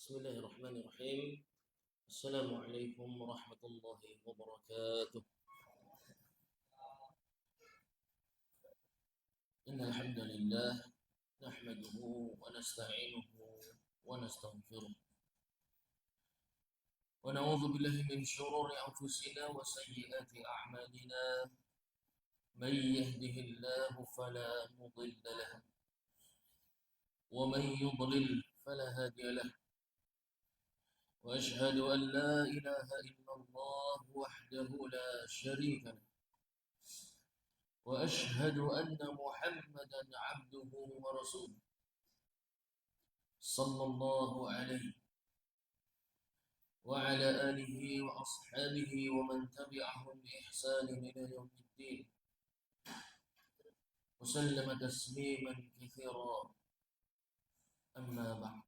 بسم الله الرحمن الرحيم. السلام عليكم ورحمة الله وبركاته. إن الحمد لله نحمده ونستعينه ونستغفره ونعوذ بالله من شرور أنفسنا وسيئات أعمالنا. من يهده الله فلا مضل له ومن يضلل فلا هادي له، وأشهد أن لا إله إلا الله وحده لا شريك له، وأشهد أن محمدا عبده ورسوله صلى الله عليه وعلى آله وأصحابه ومن تبعهم بإحسان إلى يوم الدين، وسلم تسليما كثيرا. أما بعد.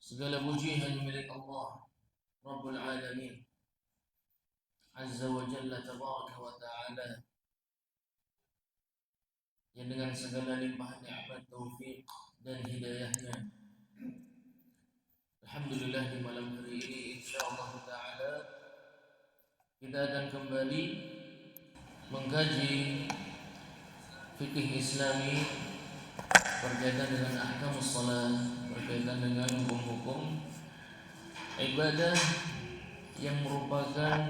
Segala puji hanya milik Allah Rabbul Alamin Azza wa Jalla Tabaraka wa Ta'ala, yang dengan segala limpahan nikmat, taufik dan hidayahnya, alhamdulillah di malam hari ini insyaallah ta'ala kita akan kembali mengkaji fikih Islami berkaitan dengan ahkamus shalah, berkaitan dengan hukum-hukum ibadah yang merupakan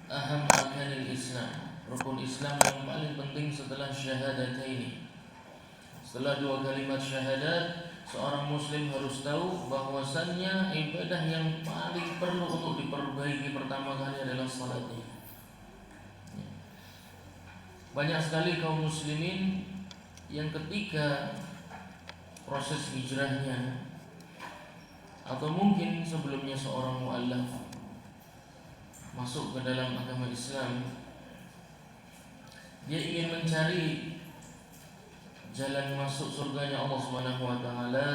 aham arkanil Islam, rukun Islam yang paling penting setelah syahadataini. Setelah dua kalimat syahadat, seorang muslim harus tahu bahwasannya ibadah yang paling perlu untuk diperbaiki pertama kali adalah salatnya. Banyak sekali kaum muslimin yang ketika proses hijrahnya atau mungkin sebelumnya seorang mu'allaf masuk ke dalam agama Islam, dia ingin mencari jalan masuk surganya Allah Subhanahu wa taala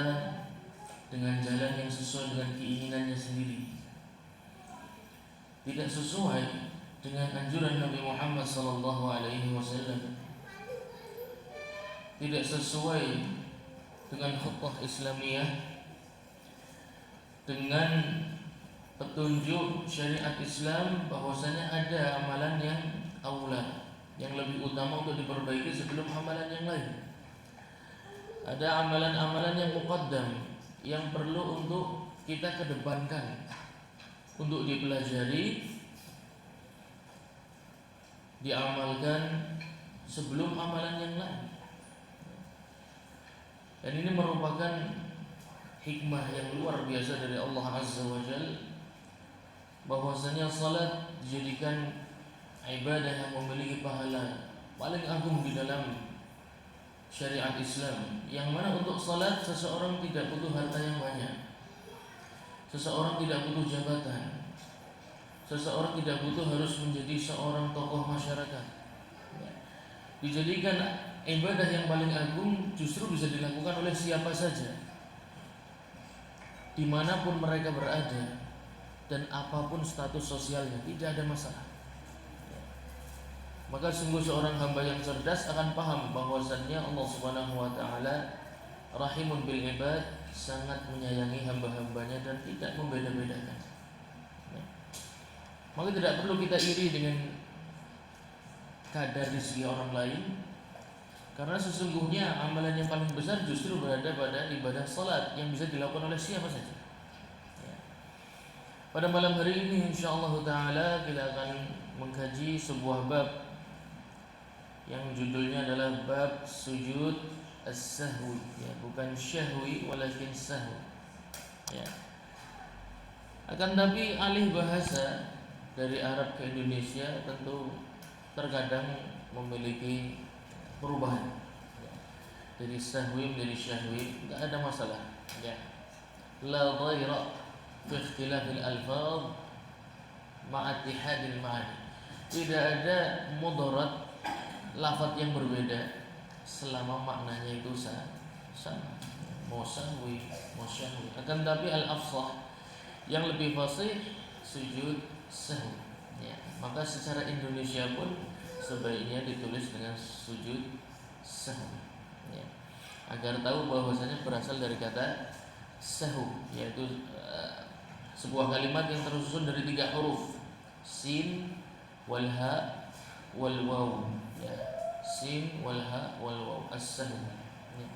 dengan jalan yang sesuai dengan keinginannya sendiri, tidak sesuai dengan anjuran Nabi Muhammad sallallahu alaihi wasallam, tidak sesuai dengan khutbah Islamiyah, dengan petunjuk syariat Islam bahwasanya ada amalan yang aula, yang lebih utama untuk diperbaiki sebelum amalan yang lain. Ada amalan-amalan yang muqaddam yang perlu untuk kita kedepankan, untuk dipelajari, diamalkan sebelum amalan yang lain. Dan ini merupakan hikmah yang luar biasa dari Allah Azza wa Jalla, bahwasanya salat dijadikan ibadah yang memiliki pahala paling agung di dalam syariat Islam, yang mana untuk salat seseorang tidak butuh harta yang banyak, seseorang tidak butuh jabatan, seseorang tidak butuh harus menjadi seorang tokoh masyarakat. Dijadikan ibadah yang paling agung justru bisa dilakukan oleh siapa saja, dimanapun mereka berada dan apapun status sosialnya, tidak ada masalah. Maka sungguh seorang hamba yang cerdas akan paham bahwasannya Allah Subhanahu wa taala rahimun bil ibad, sangat menyayangi hamba-hambanya dan tidak membeda-bedakan. Maka tidak perlu kita iri dengan kadar rezeki orang lain, karena sesungguhnya amalan yang paling besar justru berada pada ibadah salat yang bisa dilakukan oleh siapa saja. Pada malam hari ini insyaallah ta'ala kita akan mengkaji sebuah bab yang judulnya adalah bab sujud as-sahwi, ya, bukan syahwi walakin sahwi, ya. Akan tapi alih bahasa dari Arab ke Indonesia tentu terkadang memiliki perubahan, ya. Dari sahwi menjadi syahwi tidak ada masalah, ya. La dhaira fi ikhtilafil alfaz ma'a ittihadil ma'ani. Tidak ada mudarat lafaz yang berbeda selama maknanya itu sama, mau sahwi, mau syahwi. Akan tapi al-afsah, yang lebih fasih, sujud sahwi, ya. Maka secara Indonesia pun sebaiknya ditulis dengan sujud sahwi, ya. agar tahu bahwasanya berasal dari kata sahu, yaitu sebuah kalimat yang tersusun dari 3 huruf, sin wal ha wal waw, ya. Sin wal ha wal waw, as-sahwu. Ya.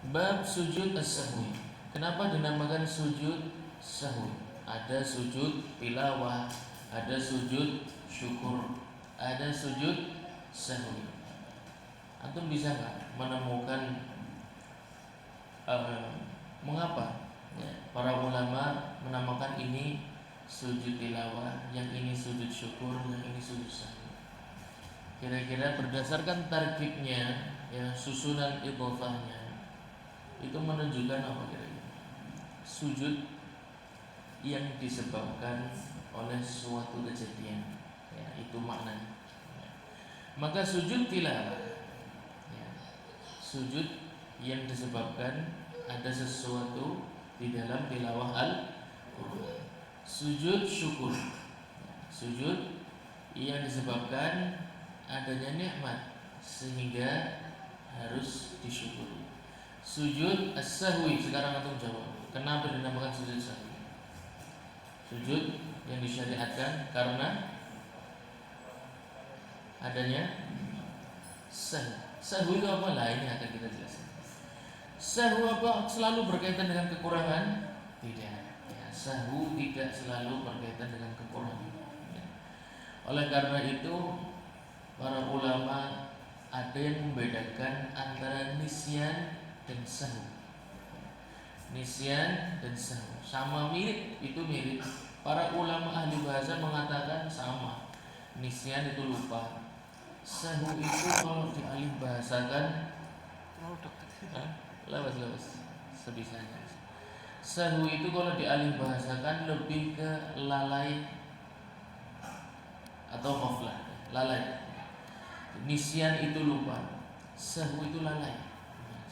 Bab sujud as-sahwi. Kenapa dinamakan sujud sahwi? Ada sujud tilawah, ada sujud syukur, ada sujud sahwi. Antum bisa nggak menemukan mengapa ya, para ulama menamakan ini sujud tilawah, yang ini sujud syukur, yang ini sujud sahwi? Kira-kira berdasarkan tarkibnya, ya, susunan idhofahnya, itu menunjukkan apa kira-kira? Sujud yang disebabkan oleh suatu kejadian, ya, itu maknanya. Ya. Maka sujud tilawah, ya, sujud yang disebabkan ada sesuatu di dalam tilawah Al-Quran. Sujud syukur, ya, sujud yang disebabkan adanya nikmat sehingga harus disyukuri. Sujud as-sahwi, sekarang antum jawab, kenapa dinamakan sujud sahwi? Sujud yang disyariatkan karena adanya sahwi. Sahwi itu apa? Lah ini akan kita jelaskan. Sahwi apa selalu berkaitan dengan kekurangan? Tidak. Ya, sahwi tidak selalu berkaitan dengan kekurangan. Ya. Oleh karena itu para ulama ada yang membedakan antara nisyan dan sahwi. Nisyan dan sahwi sama mirip, itu mirip. Para ulama ahli bahasa mengatakan sama. Nisyan itu lupa. Sahwi itu kalau dialih bahasakan lepas sebisanya. Sahwi itu kalau dialih bahasakan lebih ke lalai atau ghaflah. Lalai. Nisyan itu lupa, sahwi itu lalai.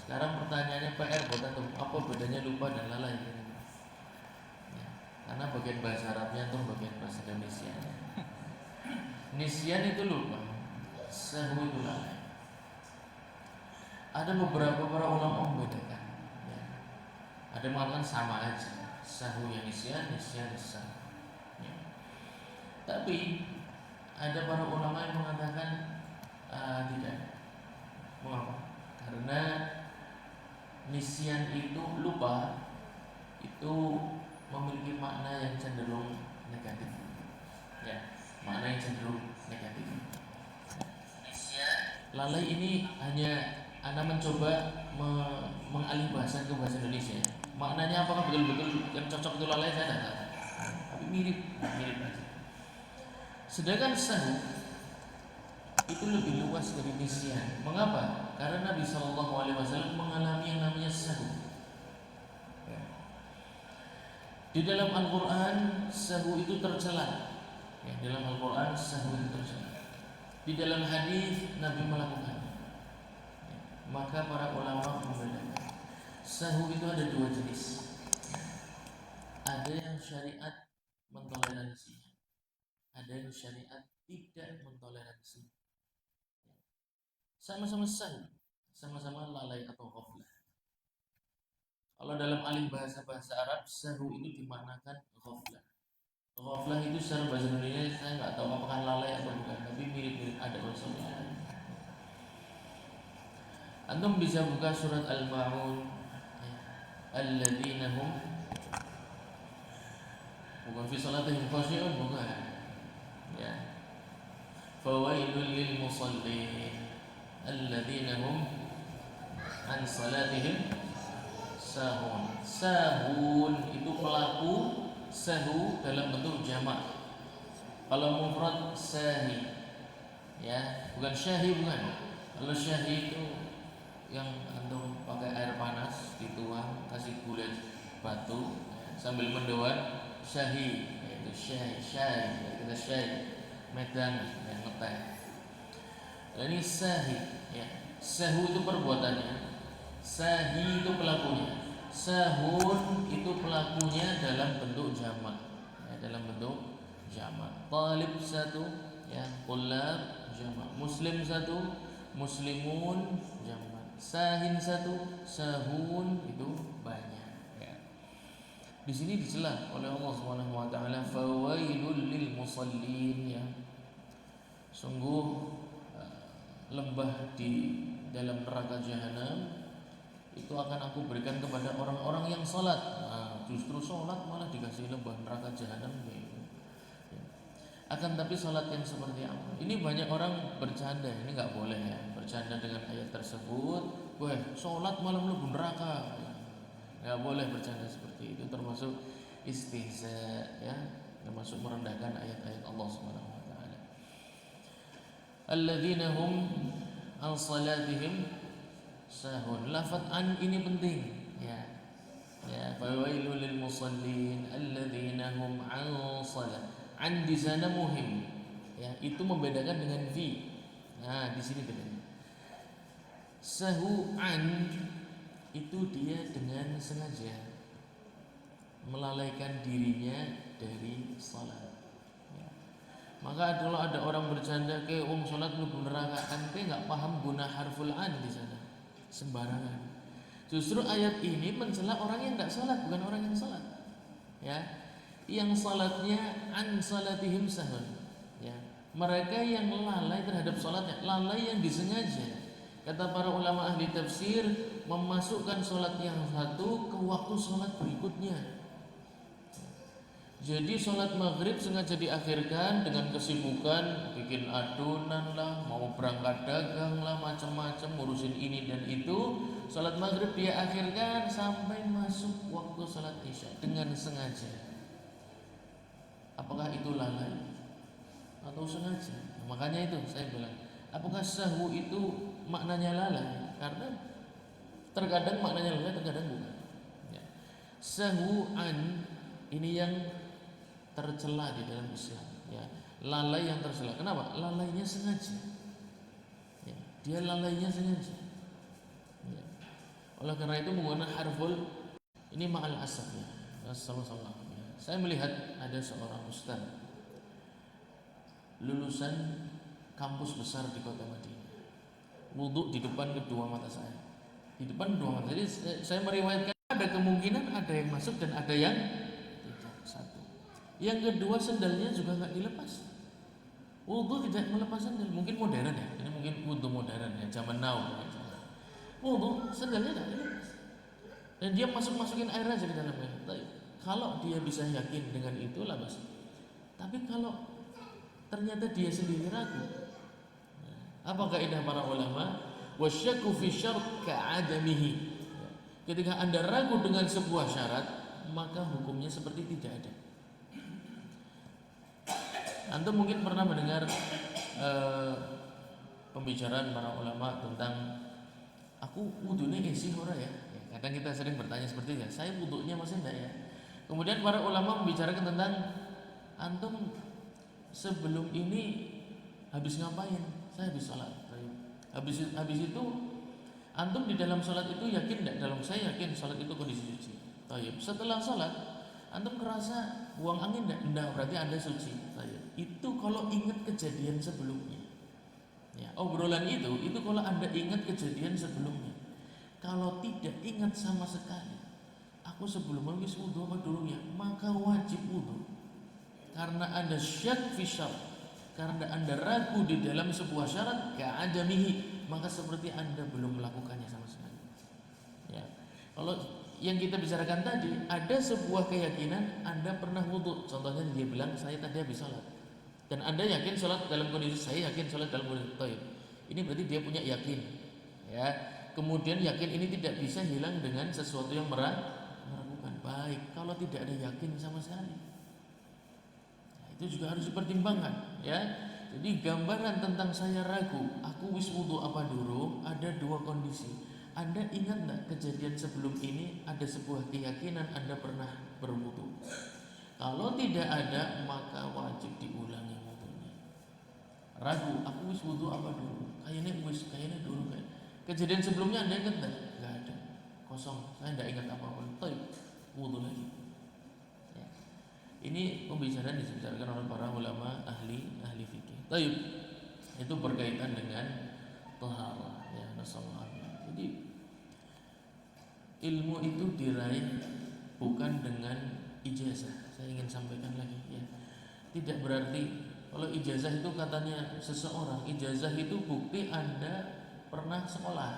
Sekarang pertanyaannya PR buat antum, apa bedanya lupa dan lalai? Ya, karena bagian bahasa Arabnya atau bagian bahasa Indonesia. Nisyan itu lupa, sahwi itu lalai. Ada beberapa para ulama membedakan. Ya. Ada yang mengatakan sama aja, sahwi yang nisyan sahwi. Ya. Tapi ada para ulama yang mengatakan tidak. Mengapa? Karena nisyan itu lupa itu memiliki makna yang cenderung negatif. Ya, makna yang cenderung negatif. Lalai ini hanya Anda mencoba mengalih bahasa ke bahasa Indonesia. Maknanya apakah betul-betul yang cocok itu lalai saya tidak tahu. Tapi mirip aja. Sedangkan sahwi itu lebih luas dari nisyan. Mengapa? Karena Nabi SAW mengalami yang namanya sahwi. Ya. Di dalam Al-Quran sahwi itu tercela. Ya, dalam Al-Quran sahwi itu tercela. Di dalam hadis Nabi melakukan. Ya. Maka para ulama membedakan. Sahwi itu ada 2 jenis. Ada yang syariat mentoleransi, ada yang syariat tidak mentoleransi. Sama-sama sahwi, sama-sama lalai atau ghaflah. Kalau dalam alih bahasa Arab, sahwi itu dimaknakan ghaflah. Ghaflah itu secara bahasa Indonesia saya nggak tahu apakah lalai atau bukan, tapi mirip-mirip, ada unsurnya. Antum bisa buka surat Al-Ma'un, alladzina hum, bukan fi salatihim khashi'un, bukan. Ya. Fawailul lil musallin alladzina hum an salatihim sahun. Sahun itu pelaku, sahu dalam bentuk jamak. Kalau mufrad sahi, ya, bukan syahi, bukan. Kalau syahi itu yang antum pakai air panas dituang, kasih gula batu sambil mendoan, syahi, yaitu syai kita syai medan yang ngeteh. Ini sahi, ya. Sahu itu perbuatannya, sahi itu pelakunya, sahun itu pelakunya dalam bentuk jamak, ya, dalam bentuk jamak. Talib 1, ya, qulab jamak. Muslim 1, Muslimun jamak, sahin satu, sahun itu banyak. Ya. Di sini dicela oleh Allah Subhanahu wa taala, fawailul lil musallin, ya. Sungguh lembah di dalam neraka jahanam itu akan aku berikan kepada orang-orang yang salat. Nah, justru salat malah dikasih lembah neraka jahanam gitu. Ya. Akan tapi salat yang seperti apa? Ini banyak orang bercanda, ini nggak boleh ya, bercanda dengan ayat tersebut. Wah, salat malah mlebu neraka. Nggak boleh bercanda seperti itu, termasuk istihza, ya, termasuk merendahkan ayat-ayat Allah Subhanahu wa taala. Alladzina hum an salatihim sahun. Lafaz an ini penting, ya. Ya, fawailul lil musallin alladzina hum an salat. An di sana muhim. Ya, itu membedakan dengan fi. Nah, di sini bedanya. Sahu an itu dia dengan sengaja melalaikan dirinya dari salat. Ya. Maka kalau ada orang bercanda ke salat mlebu neraka, ente nggak paham guna harful an di sana, sembarangan. Justru ayat ini mencela orang yang nggak salat, bukan orang yang salat. Ya, yang salatnya an salatihim sahun. Ya, mereka yang lalai terhadap salatnya, lalai yang disengaja. Kata para ulama ahli tafsir, memasukkan sholat yang satu ke waktu sholat berikutnya. Jadi sholat maghrib sengaja diakhirkan dengan kesibukan bikin adonan lah, mau berangkat dagang lah, macam-macam ngurusin ini dan itu. Sholat maghrib dia akhirkan sampai masuk waktu sholat isya dengan sengaja. Apakah itu lalai atau sengaja? Makanya itu saya bilang, apakah sahwu itu maknanya lalai? Karena terkadang maknanya lalai, terkadang bukan. Ya. Sahwan ini yang tercela di dalam Islam. Ya. Lalai yang tercela. Kenapa? Lalainya sengaja. Ya. Dia lalainya sengaja. Ya. Oleh karena itu menggunakan harful ini ma'al asaf, ya. Salah. Ya. Saya melihat ada seorang ustaz lulusan kampus besar di kota Madinah, wudhu di depan kedua mata saya, di depan kedua mata. Jadi saya meriwayatkan ada kemungkinan ada yang masuk dan ada yang tidak. Satu, yang kedua sendalnya juga nggak dilepas. Wudhu tidak melepas sendal, mungkin modern ya, ini mungkin wudhu modern ya, zaman now. Wudhu sendalnya nggak dilepas dan dia masukin air aja ke dalamnya. Kalau dia bisa yakin dengan itu lah bos. Tapi kalau ternyata dia sendiri ragu, apa kaidah para ulama? Wasyakku fi syart ka'adamihi. Ketika Anda ragu dengan sebuah syarat, maka hukumnya seperti tidak ada. Antum mungkin pernah mendengar pembicaraan para ulama tentang aku wudunya isi ora ya. Kadang kita sering bertanya seperti itu, saya wudunya masih enggak ya. Kemudian para ulama membicarakan tentang antum sebelum ini habis ngapain? Saya habis sholat. Habis itu antum di dalam sholat itu yakin tidak? Dalam saya yakin sholat itu kondisi suci. Setelah sholat antum kerasa buang angin tidak? Tidak, berarti anda suci. Itu kalau ingat kejadian sebelumnya. Ya, obrolan itu kalau anda ingat kejadian sebelumnya. Kalau tidak ingat sama sekali, aku sebelum habis wudhu apa dulunya, maka wajib wudhu. Karena anda syak fi syart, karena anda ragu di dalam sebuah syarat ka'adamihi, maka seperti anda belum melakukannya sama sekali. Ya. Kalau yang kita bicarakan tadi, ada sebuah keyakinan anda pernah wudhu. Contohnya dia bilang saya tadi habis sholat, dan anda yakin sholat dalam kondisi saya yakin sholat dalam kondisi taib. Ini berarti dia punya yakin. Ya. Kemudian yakin ini tidak bisa hilang dengan sesuatu yang meragukan. Baik, kalau tidak ada yakin sama sekali, itu juga harus dipertimbangkan, ya. Jadi gambaran tentang saya ragu, aku wis wudu apa dulu, ada dua kondisi. Anda ingat enggak kejadian sebelum ini ada sebuah keyakinan Anda pernah berwudu? Kalau tidak ada, maka wajib diulangi wudunya. Ragu, aku wis wudu apa dulu? Kayaknya dulu kayak. Kejadian sebelumnya Anda ingat enggak? Enggak ada. Kosong, saya enggak ingat apa-apa. Baik, wudu lagi. Ini pembicaraan dibicarakan oleh para ulama ahli fikih. Baik, itu berkaitan dengan taharah. Nasallallahu. Jadi ilmu itu diraih bukan dengan ijazah. Saya ingin sampaikan lagi ya. Tidak berarti kalau ijazah itu katanya seseorang, ijazah itu bukti Anda pernah sekolah.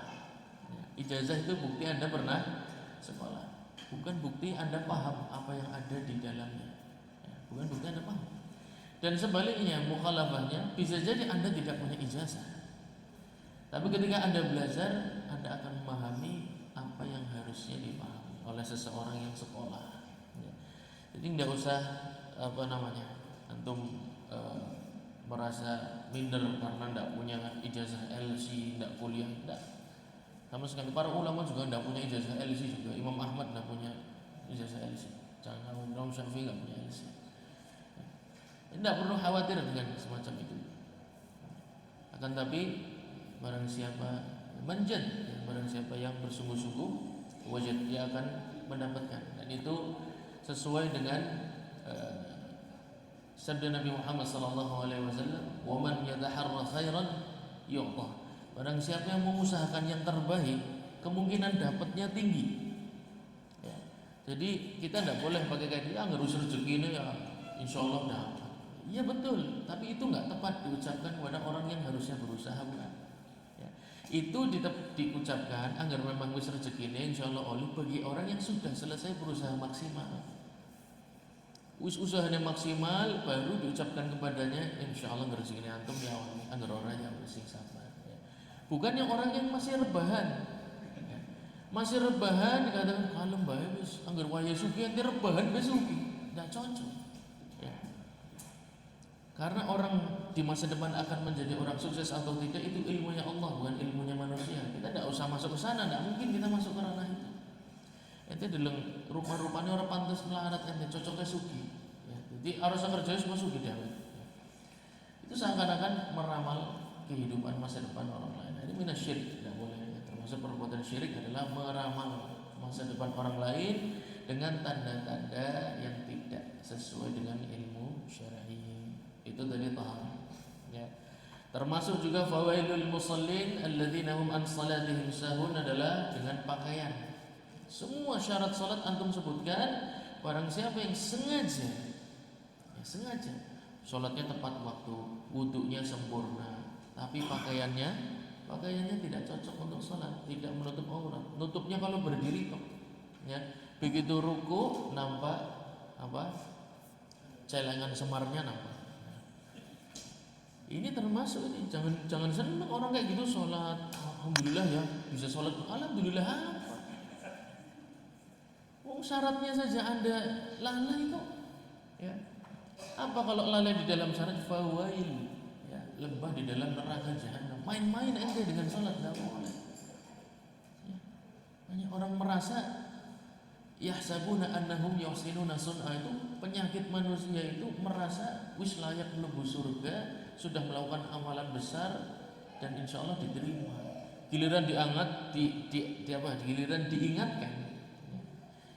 Ya, ijazah itu bukti Anda pernah sekolah, bukan bukti Anda paham apa yang ada di dalamnya. Ya, bukan bukti Anda paham. Dan sebaliknya, mukhalafahnya bisa jadi Anda tidak punya ijazah, tapi ketika Anda belajar, Anda akan memahami apa yang harusnya dipahami oleh seseorang yang sekolah. Ya. Jadi tidak usah antum merasa minder karena tidak punya ijazah LC, tidak kuliah, tidak. Sama sekali para ulama juga tidak punya ijazah LC juga. Imam Ahmad tidak punya ijazah LC. Jangan Imam Syafi'i tidak punya LC. Tidak perlu khawatir dengan semacam itu. Akan tapi barang siapa manjad, barang siapa yang bersungguh-sungguh, wajib dia akan mendapatkan. Dan itu sesuai dengan sabda Nabi Muhammad sallallahu alaihi wasallam, "Wa man yataharra khairan yu'ta." Barang siapa yang mengusahakan yang terbaik, kemungkinan dapatnya tinggi. Ya. Jadi kita tidak boleh pakai kayak dia ngerus rezeki ini ya insyaallah dapat. Iya betul, tapi itu nggak tepat diucapkan kepada orang yang harusnya berusaha, bukan. Ya. Itu diucapkan agar memang wis rezeki ini insyaallah oleh bagi orang yang sudah selesai berusaha maksimal. Wis usahanya maksimal baru diucapkan kepadanya insyaallah rezeki ini antum ya agar orang yang bersih sabar. Ya. Bukan yang orang yang masih rebahan. Ya. Masih rebahan dikatakan kalem bae wis anggar waya suki ente rebahan wis suki. Enggak cocok. Ya. Karena orang di masa depan akan menjadi orang sukses atau tidak itu ilmunya Allah, bukan ilmunya manusia. Kita tidak usah masuk ke sana, tidak mungkin kita masuk ke ranah itu. Ente deleng rupa-rupanya orang pantas melarat ente cocoknya sugi. Ya, jadi harus kerja semua sugi dia. Ya. Itu seakan-akan meramal kehidupan masa depan orang lain. Ini minasyirik, tidak boleh. Ya. Termasuk perbuatan syirik adalah meramal masa depan orang lain dengan tanda-tanda yang tidak sesuai dengan ilmu syar'i. Itu tadi tahap. Ya. Termasuk juga fawailul musallin alladzina hum an salatihim sahun adalah dengan pakaian. Semua syarat salat antum sebutkan, barang siapa yang sengaja salatnya tepat waktu, wudunya sempurna, tapi pakaiannya tidak cocok untuk salat, tidak menutup aurat. Nutupnya kalau berdiri kok. Ya. Begitu ruku nampak celengan semarnya nampak. Ini termasuk ini, jangan seneng orang kayak gitu sholat. Alhamdulillah ya bisa sholat. Alhamdulillah apa? Syaratnya saja Anda lalai kok. Ya. Apa kalau lalai di dalam syarat fawail? Ya, lembah di dalam neraka jahanam. Main-main ente dengan sholat tidak boleh. Ya. Banyak orang merasa yahsabuna annahum yuhsinuna sun'a, itu penyakit manusia itu merasa wis layak mlebu surga, sudah melakukan amalan besar dan insya Allah diterima. Giliran diangkat giliran diingatkan,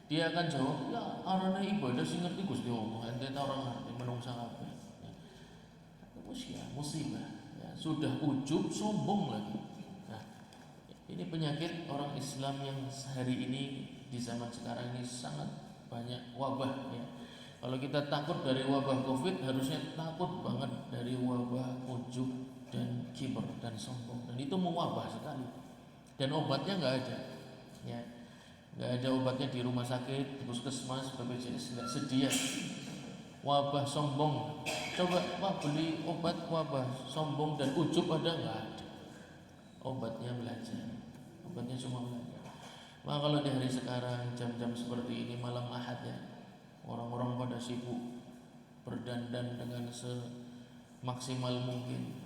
dia akan jawab, ya arane ibadah sing ngerti Gusti Allah, ente ta ora ngerti menungsa kabeh. Musibah. Ya, sudah ujub sombong lagi. Nah, ini penyakit orang Islam yang hari ini di zaman sekarang ini sangat banyak wabah ya. Kalau kita takut dari wabah Covid, harusnya takut banget dari wabah ujub dan kibar dan sombong. Dan itu mewabah sekali. Dan obatnya nggak ada. Ya. Nggak ada obatnya di rumah sakit, di puskesmas, BPJS nggak sedia. Wabah sombong, coba beli obat wabah sombong dan ujub ada nggak ada. Obatnya belajar, obatnya cuma belajar. Maka kalau di hari sekarang jam-jam seperti ini malam Ahad ya, orang-orang pada sibuk berdandan dengan semaksimal mungkin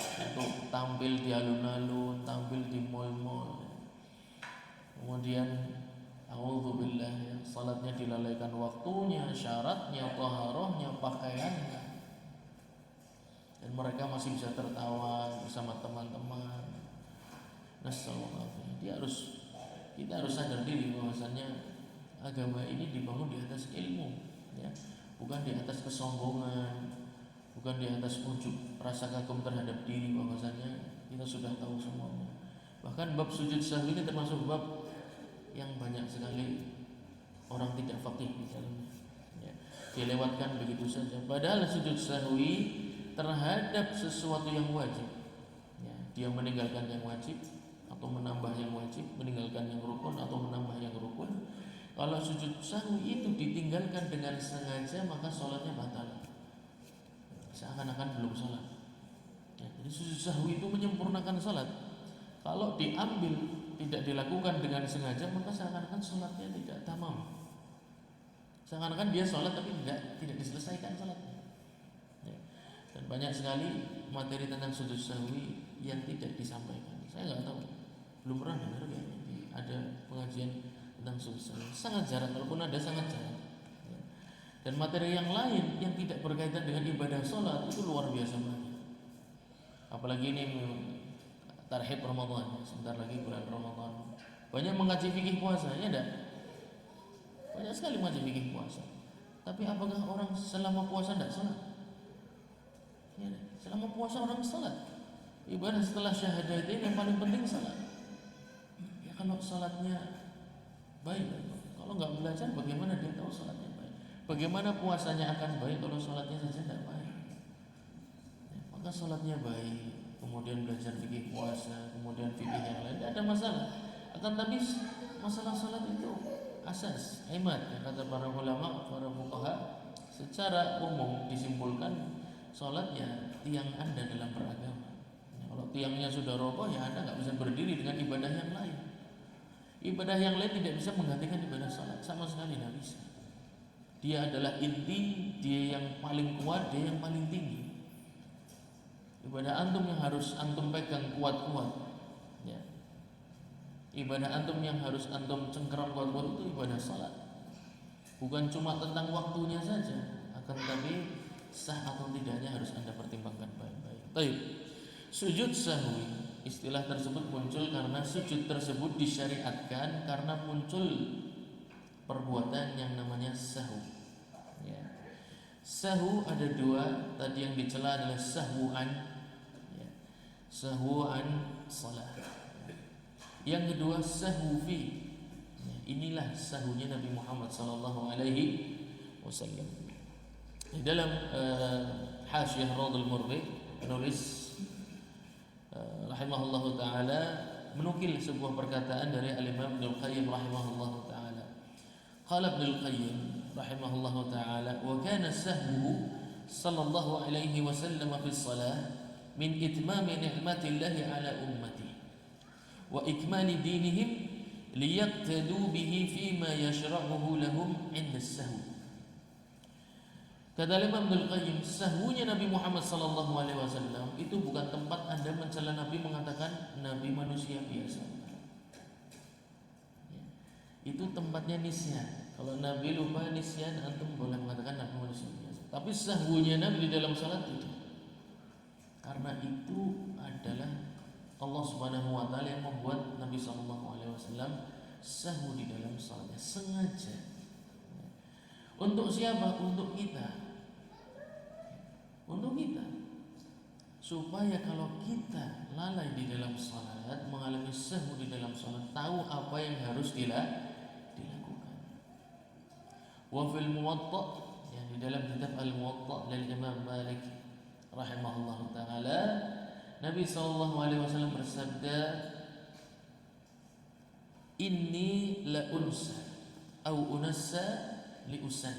untuk tampil di alun-alun, tampil di mal-mal. Kemudian a'udzubillah ya, salatnya dilalaikan waktunya, syaratnya, taharahnya, pakaiannya. Dan mereka masih bisa tertawa bersama teman-teman. Nasallallahu. Kita harus sadar diri bahwasannya agama ini dibangun di atas ilmu, ya, bukan di atas kesombongan, bukan di atas ujub, rasa kagum terhadap diri bahwasannya kita sudah tahu semuanya. Bahkan bab sujud sahwi ini termasuk bab yang banyak sekali orang tidak faqih di dalamnya. Ya, dilewatkan begitu saja. Padahal sujud sahwi terhadap sesuatu yang wajib. Ya, dia meninggalkan yang wajib atau menambah yang wajib, meninggalkan yang rukun atau menambah yang rukun. Kalau sujud sahwi itu ditinggalkan dengan sengaja, maka sholatnya batal, seakan-akan belum sholat. Ya, jadi sujud sahwi itu menyempurnakan sholat. Kalau diambil tidak dilakukan dengan sengaja, maka seakan-akan sholatnya tidak tamam. Seakan-akan dia sholat tapi tidak diselesaikan sholatnya. Ya. Dan banyak sekali materi tentang sujud sahwi yang tidak disampaikan. Saya nggak tahu, belum pernah dengar kayaknya ada pengajian tentang sujud sahwi. Sangat jarang, walaupun ada sangat jarang. Ya. Dan materi yang lain yang tidak berkaitan dengan ibadah sholat itu luar biasa banyak. Apalagi ini tarhib Ramadan, sebentar lagi bulan Ramadan. Banyak mengaji fikih puasa, ya enggak? Banyak sekali mengaji fikih puasa. Tapi apakah orang selama puasa tidak sholat? Ya, selama puasa orang sholat. Ibadah setelah syahadat ini yang paling penting sholat. Ya kalau sholatnya baik, kalau nggak belajar bagaimana dia tahu sholatnya baik? Bagaimana puasanya akan baik kalau sholatnya saja tidak baik? Ya, maka sholatnya baik, kemudian belajar fikih puasa, kemudian fikih yang lain, tidak ada masalah. Akan tapi masalah sholat itu asas, iman. Yang kata para ulama, para fuqaha, secara umum disimpulkan sholatnya tiang anda dalam beragama. Ya, kalau tiangnya sudah roboh, ya anda nggak bisa berdiri dengan ibadah yang lain. Ibadah yang lain tidak bisa menggantikan ibadah sholat, sama sekali tidak bisa. Dia adalah inti, dia yang paling kuat, dia yang paling tinggi. Ibadah antum yang harus antum pegang kuat-kuat, ya. Ibadah antum yang harus antum cengkeram kuat-kuat itu ibadah salat. Bukan cuma tentang waktunya saja, akan tetapi sah atau tidaknya harus anda pertimbangkan baik-baik. Baik. Sujud sahwi, istilah tersebut muncul karena sujud tersebut disyariatkan karena muncul perbuatan yang namanya sahwu. Ya. Sahwu ada dua, tadi yang dicela adalah sahwuan, ya. Sahwuan salat. Yang kedua sahwu fi. Ya, inilah sahwunya Nabi Muhammad sallallahu alaihi wasallam. Di dalam Hasyiah Radul Murri penulis rahimahullahu taala menukil sebuah perkataan dari Al-Imam Ibnu Qayyim rahimahullahu taala. Qala Ibnu Qayyim rahimahullahu taala, wa kana sahwu sallallahu alaihi wasallam fi shalah min itmami ni'matillahi ala ummati wa ikmali dinihim liyaqtadu bihi fima yashra'uhu lahum 'inda as-sahw. Kata Imam Ibnu Qayyim, sahwunya Nabi Muhammad sallallahu alaihi wasallam itu bukan tempat Anda mencela Nabi mengatakan Nabi manusia biasa. Ya. Itu tempatnya nisyan. Kalau Nabi lupa nisyan, antum boleh mengatakan Nabi manusia biasa. Tapi sahwunya Nabi di dalam salat itu, karena itu adalah Allah Subhanahu wa taala yang membuat Nabi sallallahu alaihi wasallam sahwu di dalam salatnya sengaja. Ya. Untuk siapa? Untuk kita. Untuk kita, supaya kalau kita lalai di dalam salat, mengalami sahwu di dalam salat, tahu apa yang harus dilakukan. Wa fil Muwatta, yang di dalam kitab Al-Muwatta dari Imam Malik rahimahullah taala, Nabi sallallahu alaihi wasallam bersabda, inni la unsa au unassa li usan.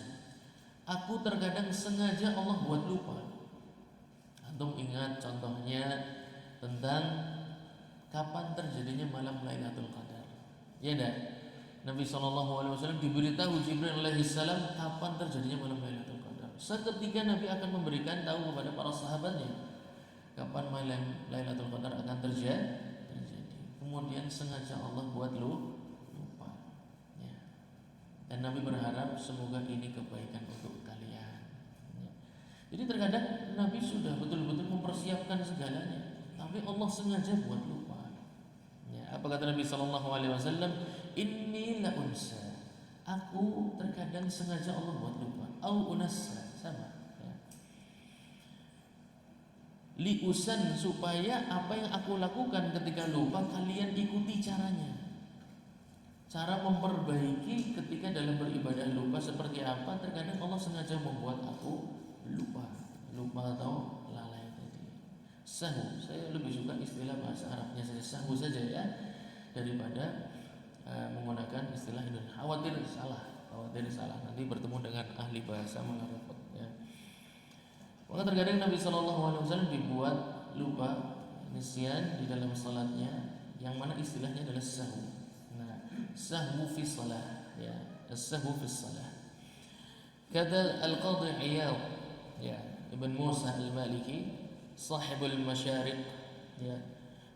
Aku terkadang sengaja Allah buat lupa. Antum ingat contohnya tentang kapan terjadinya malam Lailatul Qadar. Ya enggak? Nabi SAW diberitahu Jibril alaihissalam kapan terjadinya malam Lailatul Qadar. Seketika Nabi akan memberikan tahu kepada para sahabatnya kapan malam Lailatul Qadar akan terjadi. Kemudian sengaja Allah buat lupa. Ya. Dan Nabi berharap semoga ini kebaikan untuk kalian. Jadi terkadang Nabi sudah betul-betul mempersiapkan segalanya, tapi Allah sengaja buat lupa. Ya, apa kata Nabi sallallahu alaihi wasallam? Inni la unsa. Aku terkadang sengaja Allah buat lupa. Au unassa, sama. Ya. liusan, supaya apa yang aku lakukan ketika lupa kalian ikuti caranya. Cara memperbaiki ketika dalam beribadah lupa seperti apa, terkadang Allah sengaja membuat aku lupa atau lalai tadi. Sahu, saya lebih suka istilah bahasa Arabnya saja, sahu saja ya, daripada menggunakan istilah Indonesia. Khawatir salah, nanti bertemu dengan ahli bahasa malah repot ya. Maka terkadang Nabi SAW dibuat lupa, nisyan di dalam salatnya, yang mana istilahnya adalah sahu. Nah, sahwu fi salah ya, as-sahwu fi salah. Kata Al-Qadhi Iyad ya, Ibn Musa Al-Maliki, sahibul masyariq ya,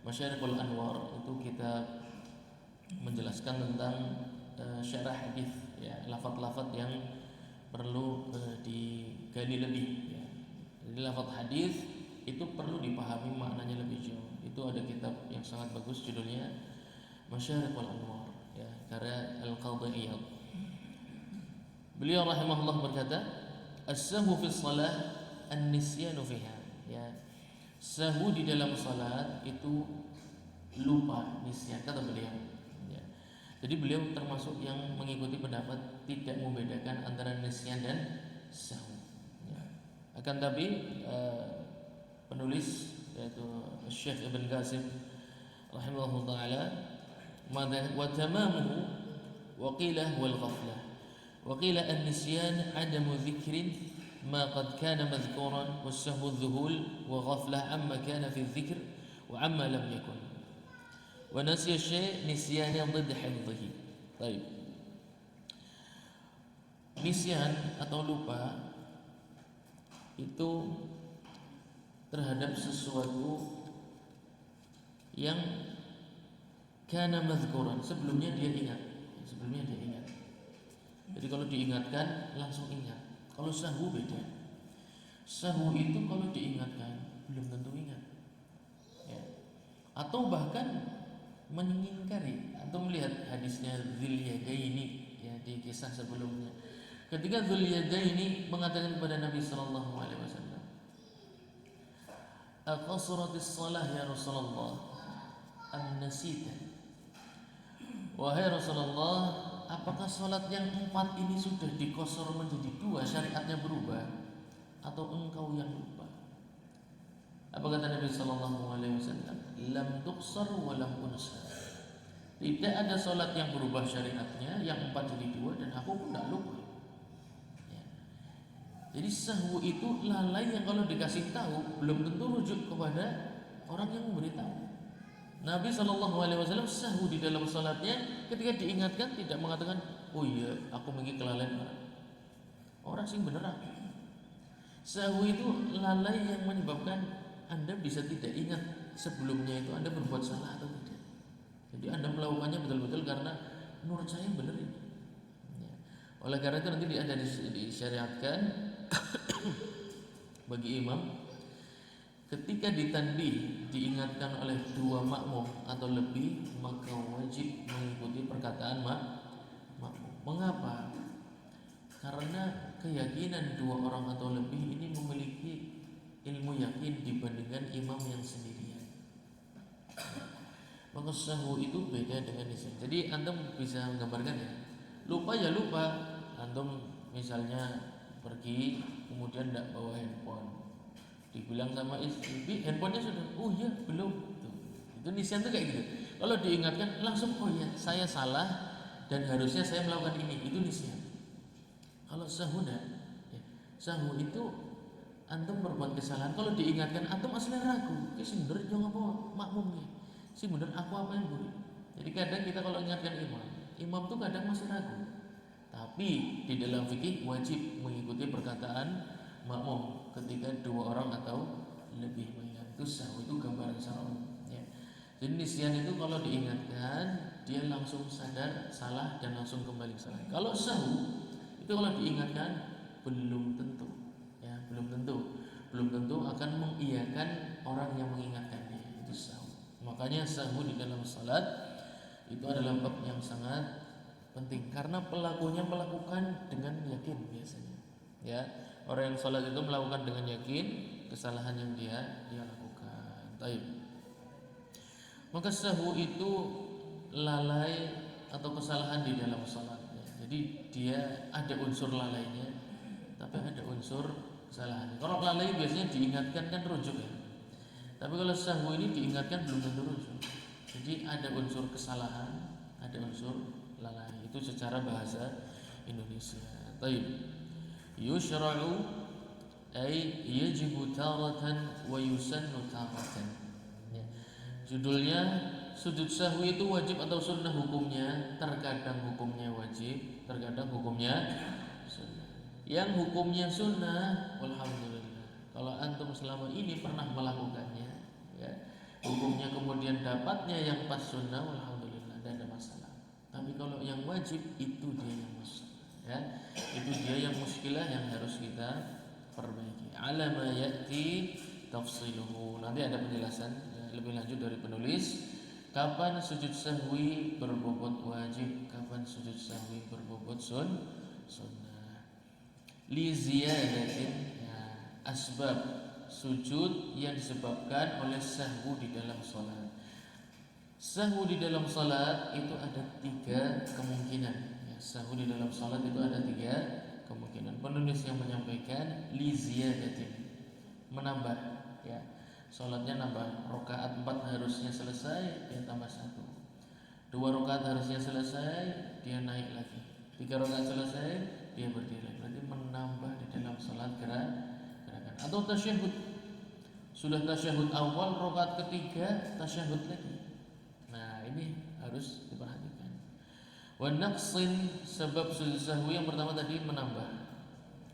Masyariqul Anwar, itu kitab menjelaskan tentang syarah hadis ya, lafaz-lafaz yang perlu digali lebih ya. Jadi lafaz hadis itu perlu dipahami maknanya lebih jauh. Itu ada kitab yang sangat bagus judulnya Masyariqul Anwar ya, karya Al-Qadhi Iyad. Beliau rahimahullah berkata, as-sahwu fi shalah an-nisyanu fiha ya. Sahwu di dalam salat itu lupa, nisyan, kata beliau ya. Jadi beliau termasuk yang mengikuti pendapat tidak membedakan antara nisyan dan sahwu ya. Akan tapi penulis yaitu Syekh Ibn Qasim rahimahullah taala, wa tamamuhu wa qila wal ghaflah wa qila an-nisyan adamu dzikrin ma qad kana madhkuran was-sahwu dhuhul wa ghaflah amma kana fi dzikr wa amma lam yakun wa nasiya syai' nisyan ضد hifdhihi. Baik. Nisyan atau lupa itu terhadap sesuatu yang kana madhkuran, sebelumnya dia ingat. Jadi kalau diingatkan langsung ingat. Kalau sahwu beda. Sahwu itu kalau diingatkan belum tentu ingat ya. Atau bahkan mengingkari. Atau melihat hadisnya Dzul Yadaini ya, di kisah sebelumnya, ketika Dzul Yadaini mengatakan kepada Nabi sallallahu alaihi wasallam, aqasratis shalah ya Rasulullah am nasita. Wahai Rasulullah, apakah salat yang 4 ini sudah dikosor menjadi 2, syariatnya berubah, atau engkau yang lupa? Apa kata Nabi sallallahu alaihi wasallam? Lam tuqsar wa lam unsar. Tidak ada salat yang berubah syariatnya, yang 4 jadi 2, dan aku pun tidak lupa ya. Jadi sahwu itu lalai yang kalau dikasih tahu belum tentu rujuk kepada orang yang memberitahu. Nabi SAW sahwu di dalam salatnya, ketika diingatkan tidak mengatakan, oh iya aku mungkin kelalaian orang sing beneran. Sahwu itu lalai yang menyebabkan Anda bisa tidak ingat sebelumnya itu Anda berbuat salah atau tidak. Jadi Anda melakukannya betul-betul karena menurut saya benar ini ya. Oleh karena itu nanti ada disyariatkan bagi imam, ketika ditandih diingatkan oleh 2 makmum atau lebih, maka wajib mengikuti perkataan makmum. Mengapa? Karena keyakinan 2 orang atau lebih ini memiliki ilmu yakin dibandingkan imam yang sendirian. Maka sahwu itu beda dengan nisyan. Jadi antum bisa menggambarkan ya, lupa ya lupa. Antum misalnya pergi kemudian tidak bawa handphone, dibilang sama istri, handphonenya sudah, oh iya belum. Itu nisyan tuh kayak gitu. Kalau diingatkan langsung, oh iya saya salah dan harusnya saya melakukan ini, itu nisyan. Kalau sahwu ya, sahwu itu antum berbuat kesalahan, kalau diingatkan antum aslinya ragu, ki sing bener yo apa makmum ki, sing bener aku apa yang buruk. Jadi kadang kita kalau ingatkan imam tuh kadang masih ragu. Tapi di dalam fikih wajib mengikuti perkataan makmum ketika 2 orang atau lebih mengingat. Itu sahwu, itu gambaran salah ya. Jadi nisyan itu kalau diingatkan dia langsung sadar salah dan langsung kembali salah. Kalau sahwu itu kalau diingatkan belum tentu ya, belum tentu akan mengiyakan orang yang mengingatkan dia. Itu sahwu. Makanya sahwu di dalam salat itu adalah bab yang sangat penting karena pelakunya melakukan dengan yakin biasanya ya. Orang yang salat itu melakukan dengan yakin, kesalahan yang dia lakukan. Baik. Maka sahwu itu lalai atau kesalahan di dalam salat. Jadi dia ada unsur lalainya, tapi ada unsur kesalahan. Kalau lalai biasanya diingatkan kan rujuk ya. Tapi kalau sahwu ini diingatkan belum tentu rujuk. Jadi ada unsur kesalahan, ada unsur lalai. Itu secara bahasa Indonesia. Baik. Yushra'u ay yajibu taratan wa yusannu taratan. Ya. Judulnya sujud sahwi itu wajib atau sunnah hukumnya. Terkadang hukumnya wajib, terkadang hukumnya sunnah. Yang hukumnya sunnah, alhamdulillah. Kalau antum selama ini pernah melakukannya, ya, hukumnya kemudian dapatnya yang pas sunnah, alhamdulillah, tidak ada masalah. Tapi kalau yang wajib itu dia yang masalah, ya, itu dia yang muskilah yang harus kita perbaiki. Ala ma ya'ti tafsiluhu. Nanti ada penjelasan lebih lanjut dari penulis. Kapan sujud sahwi berbobot wajib, kapan sujud sahwi berbobot sunnah. Li ziyadatin, ya, asbab sujud yang disebabkan oleh sahwu di dalam salat. Sahwu di dalam salat itu ada 3 kemungkinan. Ya, sahwu di dalam salat itu ada 3 kemungkinan. Penulis yang menyampaikan li ziyadatin, menambah, ya. Salatnya nambah, rakaat 4 harusnya selesai, dia tambah 1. 2 rakaat harusnya selesai, dia naik lagi. 3 rakaat selesai, dia berdiri. Berarti menambah di dalam salat gerakan. Atau tasyahud. Sudah tasyahud awal, rakaat ketiga tasyahud lagi. Nah, ini harus diperhatikan. Wa naqsin, sebab sujud sahwi yang pertama tadi menambah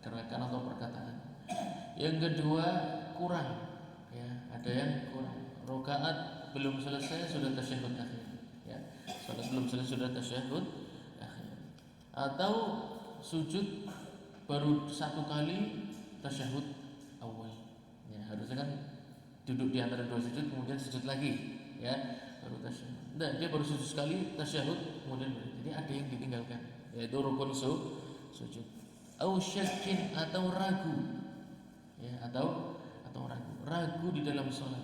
gerakan atau perkataan. Yang kedua kurang, ya, ada yang kurang. Rakaat belum selesai sudah tasyahud akhir, ya. Salat belum selesai sudah tasyahud akhir. Atau sujud baru 1 kali tasyahud awal. Ya, harusnya kan duduk di antara 2 sujud kemudian sujud lagi, ya, baru tasyahud. Nah, dia baru sujud sekali tasyahud kemudian jadi ada yang ditinggalkan, yaitu rukun sujud. Au syakkin, atau ragu, ya, atau ragu di dalam sholat.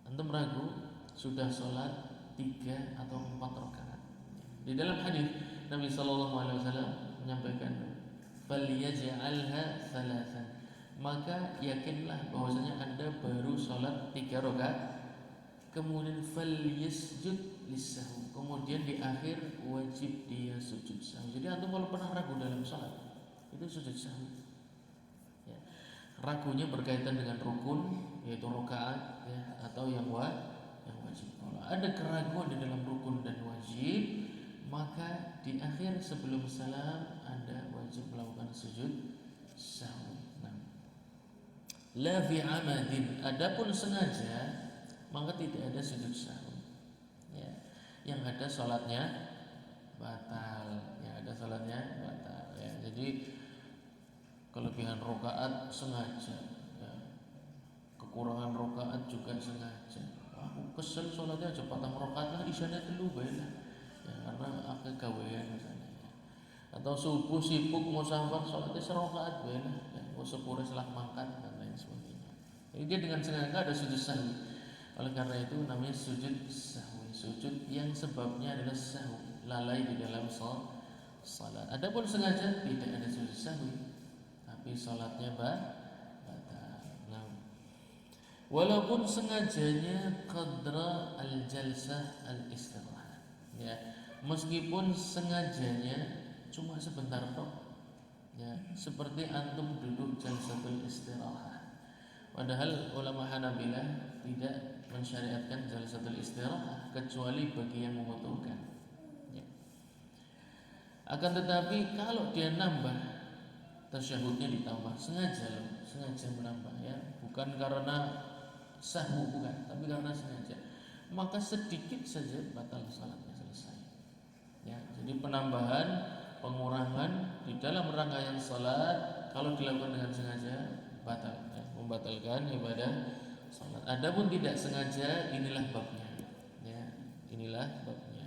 Antum ragu sudah sholat 3 atau 4 rakaat. Di dalam hadis Nabi sallallahu alaihi wasallam menyampaikan, "Falyaj'alha thalathan." Maka yakinlah bahwasanya Anda baru sholat 3 rakaat, kemudian falyasjud lis-sahwi. Kemudian di akhir wajib dia sujud sahwi. Jadi antum kalau pernah ragu dalam sholat, itu sujud sahwi. Ya. Ragunya berkaitan dengan rukun, yaitu rakaat, ya, atau yang wajib. Kalau ada keraguan di dalam rukun dan wajib, maka di akhir sebelum salam Anda wajib melakukan sujud sahwi. Nah, la fi amadin, adapun sengaja maka tidak ada sujud sahwi. Ya, yang ada salatnya batal. Ya, ada salatnya batal. Ya, jadi kelebihan rakaat sengaja, ya, kekurangan rakaat juga sengaja. Aku kesel sholatnya aja 4 rakaat lah, isyana telu bae lah. Ya, karena akeh gawean misalnya. Ya. Atau subuh sibuk mau sampai sholatnya 1 rakaat bae lah. Ya, mau sepure selah mangkat dan lain sebagainya. Jadi dia dengan sengaja ada sujud sahwi. Oleh karena itu namanya sujud sahwi, sujud yang sebabnya adalah sahwi, lalai di dalam salat. Adapun sengaja tidak ada sujud sahwi, tapi salatnya batal. Nah, walaupun sengajanya qadra al-jalsah al-istirahat, ya, meskipun sengajanya cuma sebentar tok, ya, seperti antum duduk jalsatul istirahat. Padahal ulama Hanabilah tidak mensyariatkan jalsatul istirahat kecuali bagi yang membutuhkan, ya. Akan tetapi kalau dia nambah tasyahudnya ditambah, sengaja menambah, ya, bukan karena sahwu, bukan, tapi karena sengaja, maka sedikit saja batal salatnya selesai. Ya, jadi penambahan, pengurangan di dalam rangkaian salat kalau dilakukan dengan sengaja batal, ya, membatalkan ibadah salat. Adapun tidak sengaja, inilah babnya, ya, inilah babnya.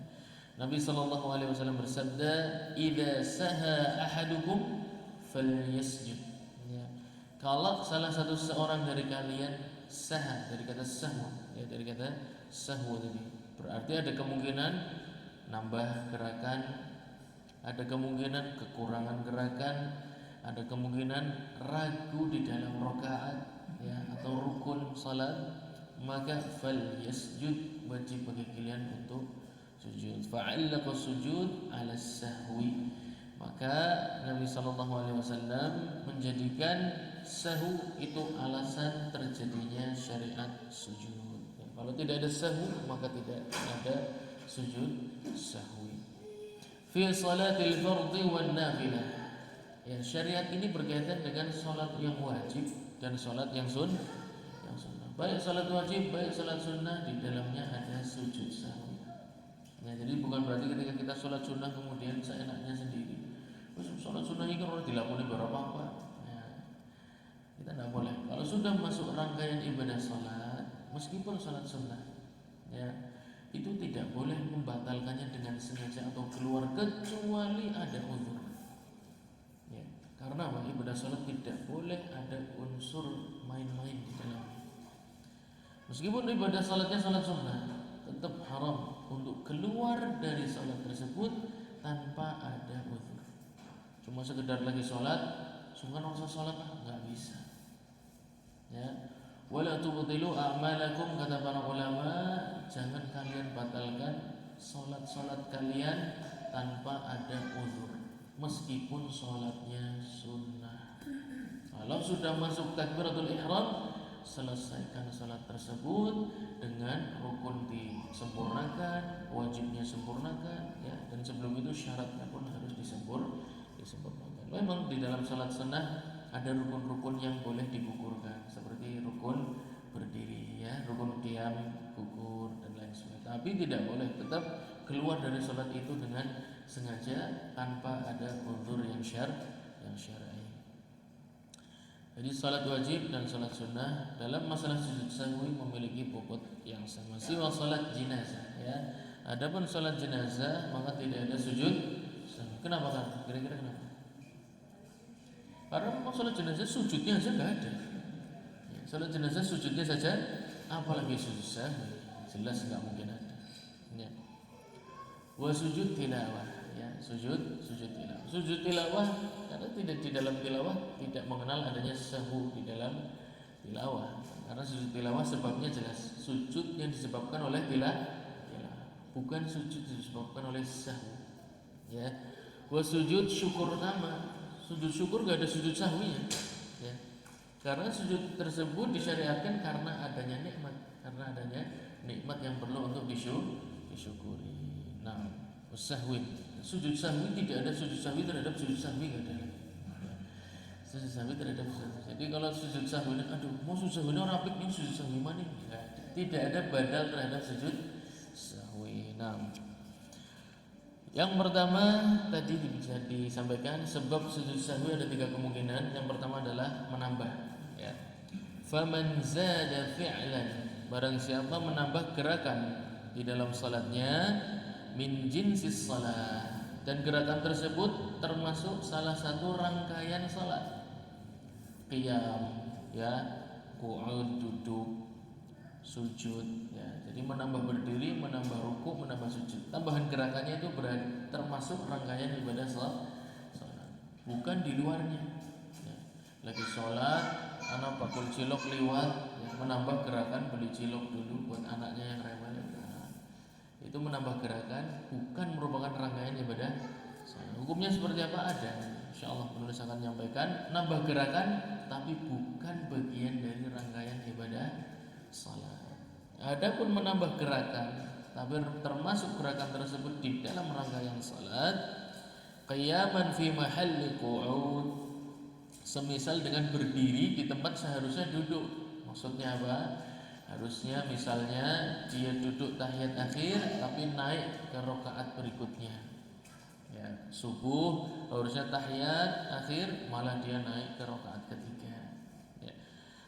Nabi sallallahu alaihi wasallam bersabda, "Idza saha ahadukum falyasjud." Ya. Kalau salah satu seorang dari kalian sah, dari kata sahwu, ya dari kata sahwu tadi, berarti ada kemungkinan nambah gerakan, ada kemungkinan kekurangan gerakan, ada kemungkinan ragu di dalam rakaat ya atau rukun salat, maka fal yasjud, wajib bagi kalian untuk sujud. Fa'allaqa sujud 'ala sahwi. Maka Nabi sallallahu alaihi wasallam menjadikan sahwu itu alasan terjadinya syariat sujud. Ya, kalau tidak ada sahwu maka tidak ada sujud sahwi. Fi salatil fardhi wan nafilah. Ya, syariat ini berkaitan dengan salat yang wajib dan salat yang sunnah. Baik salat wajib, baik salat sunnah, di dalamnya ada sujud sahwi. Ya, jadi bukan berarti ketika kita salat sunnah kemudian seenaknya sendiri. Terus salat sunnah ini kan orang dilakoni berapa apa? Ya, kita tidak boleh. Kalau sudah masuk rangkaian ibadah salat, meskipun salat sunnah, ya itu tidak boleh membatalkannya dengan sengaja atau keluar kecuali ada uzur. Ya, karena apa? Ibadah salat tidak boleh ada unsur main-main di dalamnya. Meskipun ibadah salatnya salat sunnah, tetap haram untuk keluar dari salat tersebut tanpa ada uzur. Cuma sekedar lagi salat, sungkan usah salat nggak bisa. Ya, wala tubtilu a'malakum, kata para ulama, jangan kalian batalkan salat-salat kalian tanpa ada uzur, meskipun salatnya sunnah. Kalau sudah masuk takbiratul ihram, selesaikan salat tersebut dengan rukun disempurnakan, wajibnya sempurnakan, ya, dan sebelum itu syaratnya pun harus disempurnakan. Memang di dalam salat sunnah ada rukun-rukun yang boleh digugurkan, seperti rukun berdiri, ya, rukun qiyam, gugur dan lain sebagainya. Tapi tidak boleh tetap keluar dari salat itu dengan sengaja tanpa ada uzur yang syar'i. Jadi salat wajib dan salat sunnah dalam masalah sujud sahwi memiliki bobot yang sama. Siwa salat jenazah, ya. Adapun salat jenazah maka tidak ada sujud sahwi. Kenapa kan? Kira-kira kenapa? Karena memang salat jenazah sujudnya saja nggak ada. Ya, salat jenazah sujudnya saja, apalagi sujud sahwi, jelas nggak mungkin ada. Ya. Wa sujud tilawah, ya, sujud tilawah. Sujud tilawah karena tidak di dalam tilawah tidak mengenal adanya sahwu di dalam tilawah. Karena sujud tilawah sebabnya jelas, sujud yang disebabkan oleh tilawah, bukan sujud disebabkan oleh sahwu. Ya. Wa sujud syukur sama. Sujud syukur gak ada sujud sahwinya, ya. Karena sujud tersebut disyariatkan karena adanya nikmat yang perlu untuk disyukuri. Nah, sahwi, sujud sahwi tidak ada sujud sahwi terhadap sujud sahwi, gak ada. Sujud sahwi terhadap sujud. Jadi kalau sujud sahwi, aduh, mau sujud sahwi orang apik nih, sujud sahwi mana? Tidak ada badal terhadap sujud sahwi. Nah, yang pertama tadi bisa disampaikan sebab sujud sahwi ada 3 kemungkinan. Yang pertama adalah menambah, ya. Faman zada fi'lan, barang siapa menambah gerakan di dalam salatnya, min jinsis salat, dan gerakan tersebut termasuk salah satu rangkaian salat. Qiyam, ya, qu'ud, duduk, sujud, ya. Jadi menambah berdiri, menambah ruku', menambah sujud. Tambahan gerakannya itu termasuk rangkaian ibadah salat, bukan di luarnya. Ya. Lagi sholat, anak bakul cilok liwat, ya, menambah gerakan beli cilok dulu buat anaknya yang rewel. Nah, itu menambah gerakan, bukan merupakan rangkaian ibadah salat. Hukumnya seperti apa ada? Insyaallah penulis akan menyampaikan. Nambah gerakan, tapi bukan bagian dari rangkaian ibadah salat. Adapun menambah gerakan, tapi termasuk gerakan tersebut di dalam rangkaian salat, qiyaman fi mahalli qu'ud, semisal dengan berdiri di tempat seharusnya duduk. Maksudnya apa? Harusnya misalnya dia duduk tahiyat akhir tapi naik ke rakaat berikutnya. Ya, subuh harusnya tahiyat akhir malah dia naik ke rakaat ketiga.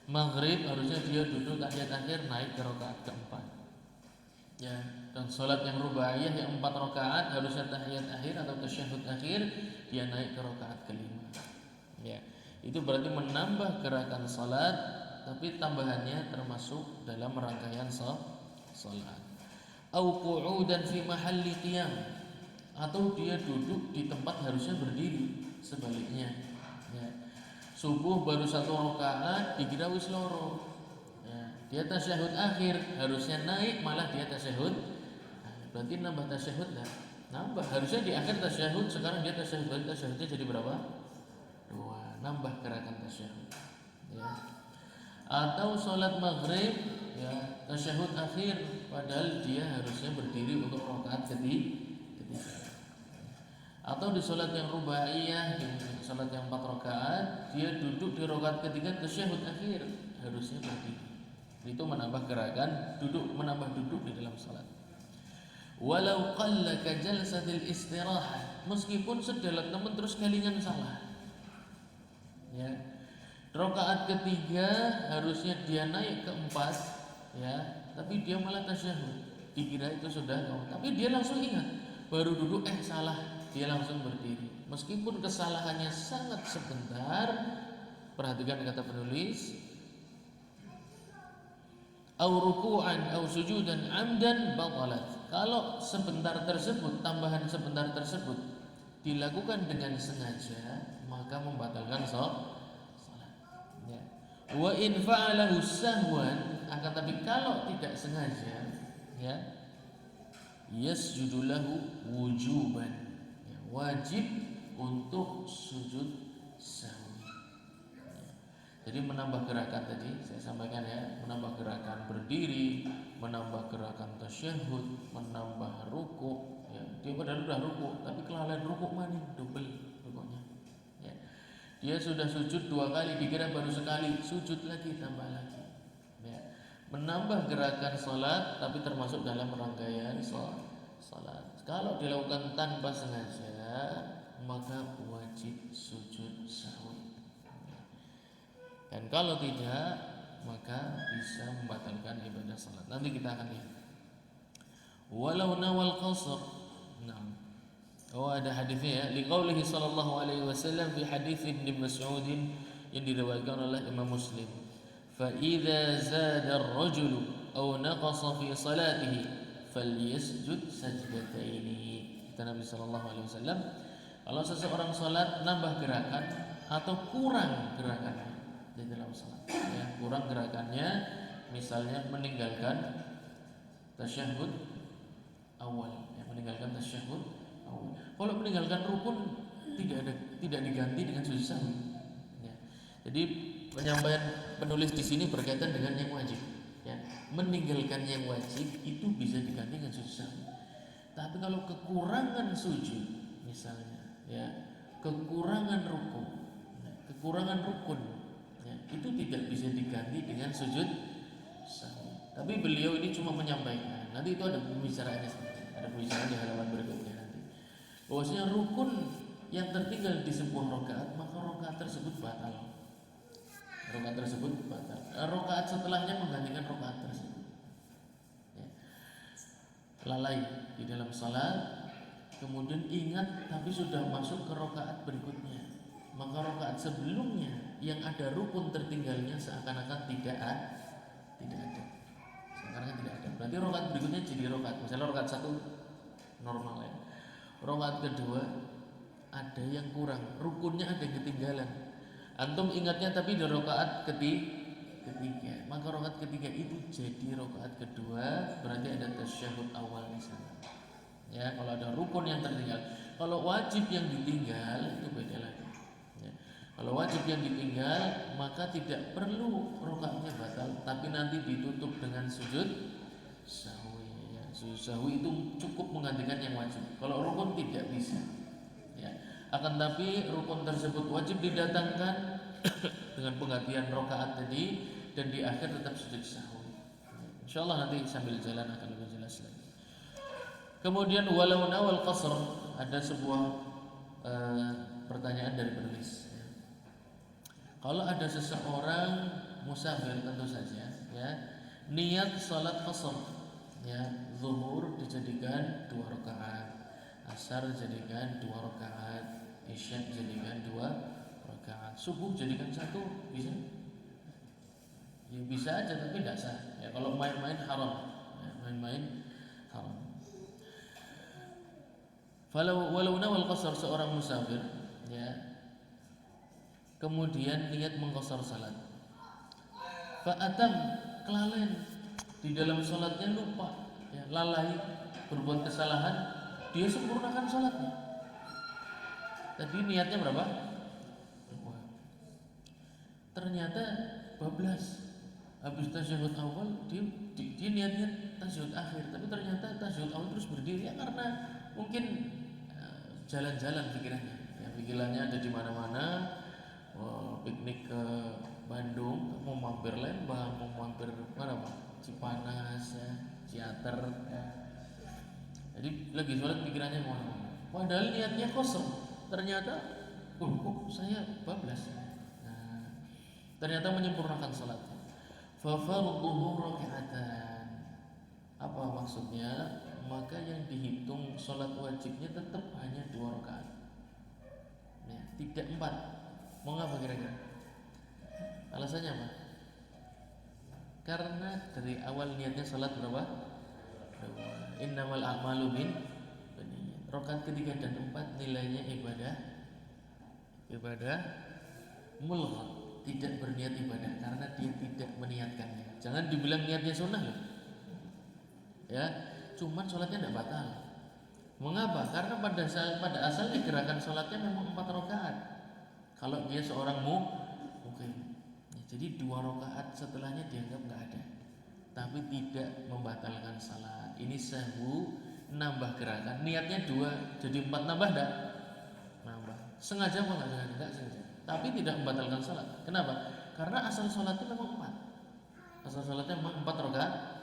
Maghrib harusnya dia duduk tahiyat akhir naik ke rakaat keempat. Ya, dan sholat yang rubaiyah yang 4 rakaat harusnya tahiyat akhir atau tasyahud akhir dia naik ke rakaat kelima. Ya, Itu berarti menambah gerakan salat, tapi tambahannya termasuk dalam rangkaian salat. Au qu'udan fi mahalli qiyam, atau dia duduk di tempat harusnya berdiri, sebaliknya. Ya. Subuh baru 1 rakaat dikira wis loro. Ya. Dia tasyahud akhir, harusnya naik malah dia tasyahud. Berarti nambah tasyahud dah. Nambah, harusnya di akhir tasyahud, sekarang dia tasyahud, berarti tasyahudnya jadi berapa? 2. Nambah gerakan tasyahud. Ya. Atau sholat maghrib, ya, tasyahud akhir, padahal dia harusnya berdiri untuk rakaat ketiga. Atau di sholat yang rubaiyah, di sholat yang 4 rakaat, dia duduk di rakaat ketiga tasyahud akhir, harusnya berdiri. Itu menambah gerakan duduk, menambah duduk di dalam sholat. Walau qalla ka jalsatil istirahah, meskipun sedalat temen terus kalingan salah. Ya. Rakaat ketiga harusnya dia naik ke 4, ya, tapi dia malah tasyahud. Dikira itu sudah, tapi dia langsung ingat, baru duduk salah, dia langsung berdiri. Meskipun kesalahannya sangat sebentar, perhatikan kata penulis, au ruku'an au sujudan amdan batalat. Kalau sebentar tersebut, tambahan sebentar tersebut dilakukan dengan sengaja, maka membatalkan salat. Ya. Wa in fa'alahu sahwan, akan tapi kalau tidak sengaja, ya, yasjudu lahu wujuban. Ya, wajib untuk sujud sahwi. Jadi menambah gerakan tadi saya sampaikan, ya, menambah gerakan berdiri, menambah gerakan tasyahud, menambah ruku, ya. Dia padahal sudah ruku, tapi kelalaian ruku maning, double rukuknya. Ya. Dia sudah sujud 2 kali, dikira baru sekali, sujud lagi, tambah lagi. Ya. Menambah gerakan salat, tapi termasuk dalam rangkaian salat. Kalau dilakukan tanpa sengaja, maka wajib sujud sahwi. Dan kalau tidak, maka bisa membatalkan ibadah salat. Nanti kita akan lihat. Walau nawal qasr. Nah. Oh, ada hadisnya, ya. Liqaulihi sallallahu alaihi wasallam fi hadis Ibnu Mas'ud yang diriwayatkan oleh Imam Muslim. Fa idza zada ar-rajulu aw naqasa fi salatihi falyasjud sajdataini. Kata Nabi sallallahu alaihi wasallam, kalau seseorang salat nambah gerakan atau kurang gerakannya di dalam salat, ya, kurang gerakannya, misalnya meninggalkan tasyahud awal, ya, meninggalkan tasyahud awal. Kalau meninggalkan rukun tidak diganti dengan sujud sahwi. Ya. Jadi penyampaian penulis di sini berkaitan dengan yang wajib. Ya. Meninggalkan yang wajib itu bisa diganti dengan sujud sahwi. Tapi kalau kekurangan sujud, misalnya, ya, kekurangan rukun, ya, kekurangan rukun, ya, itu tidak bisa diganti dengan sujud sahwi. Tapi beliau ini cuma menyampaikan. Nanti itu ada pembicaraannya, ada pembicaraan di halaman berikutnya nanti. Bahwasanya rukun yang tertinggal di sebuah rakaat, maka rakaat tersebut batal. Rakaat tersebut batal. Rakaat setelahnya menggantikan rakaat tersebut. Ya. Lalai di dalam salat, kemudian ingat tapi sudah masuk ke rakaat berikutnya, maka rakaat sebelumnya yang ada rukun tertinggalnya seakan-akan tidak ada. Seakan-akan tidak ada. Berarti rakaat berikutnya jadi rakaat, misalnya rakaat 1 normal, ya. Rakaat kedua ada yang kurang, rukunnya ada yang ketinggalan. Antum ingatnya tapi di rakaat ketiga, maka rakaat ketiga itu jadi rakaat kedua, berarti ada tasyahud awal di sana. Ya, kalau ada rukun yang tertinggal. Kalau wajib yang ditinggal itu beda lagi. Ya. Kalau wajib yang ditinggal, maka tidak perlu rakaatnya batal, tapi nanti ditutup dengan sujud sahwi. Ya. Sujud sahwi itu cukup menggantikan yang wajib. Kalau rukun tidak bisa. Ya. Akan tapi rukun tersebut wajib didatangkan dengan penggantian rakaat tadi, dan di akhir tetap sujud sahwi. Insyaallah nanti sambil jalan akan lebih jelas lagi. Kemudian walau nawal qasr, ada sebuah pertanyaan dari penulis. Kalau ada seseorang musafir, tentu saja, ya, niat salat qasr, ya, zuhur dijadikan 2 rakaat, asar dijadikan 2 rakaat, isya dijadikan 2 rakaat. rakaat. Subuh jadikan satu bisa? Ya bisa aja tapi tidak sah. Ya kalau main-main haram. Ya, main-main haram. Walau nawal qasar seorang musafir, ya, kemudian niat mengqasar salat. Fa'atam kelalen di dalam salatnya lupa, ya, lalai berbuat kesalahan, dia sempurnakan salatnya. Tadi niatnya berapa? 2. Ternyata bablas. Habis tasyahud awal dia niatnya tasyahud akhir, tapi ternyata tasyahud awal terus berdiri ya karena mungkin jalan-jalan pikirannya. Ya, pikirannya ada di mana-mana. Piknik ke Bandung, mau mampir Lembang, mau mampir mana Pak? Cipanas, ya, Ciater. Ya. Jadi lagi sholat pikirannya kemana-mana. Padahal niatnya kosong. Ternyata, kok saya bablas. Nah, ternyata menyempurnakan sholatnya. Fafarduhu raka'atan. Apa maksudnya? Maka yang dihitung sholat wajibnya tetap hanya 2 rakaat. Ya, tidak 4. Mau ngapa kira-kira? Alasannya apa? Karena dari awal niatnya sholat berapa? 2. Innamal a'malu binniyat. Rakaat ketiga dan 4 nilainya ibadah mulghah. Tidak berniat ibadah karena dia tidak meniatkannya. Jangan dibilang niatnya sunnah loh. Ya, cuman sholatnya tidak batal. Mengapa? Karena pada asalnya gerakan sholatnya memang 4 rakaat. Kalau dia seorang muqim, ya, jadi 2 rakaat setelahnya dianggap nggak ada, tapi tidak membatalkan salat. Ini sahwu, nambah gerakan. Niatnya 2 jadi 4, nambah enggak? Nambah. Sengaja apa enggak? Enggak sengaja. Tapi tidak membatalkan salat. Kenapa? Karena asal salatnya memang 4. Asal salatnya memang 4 rakaat.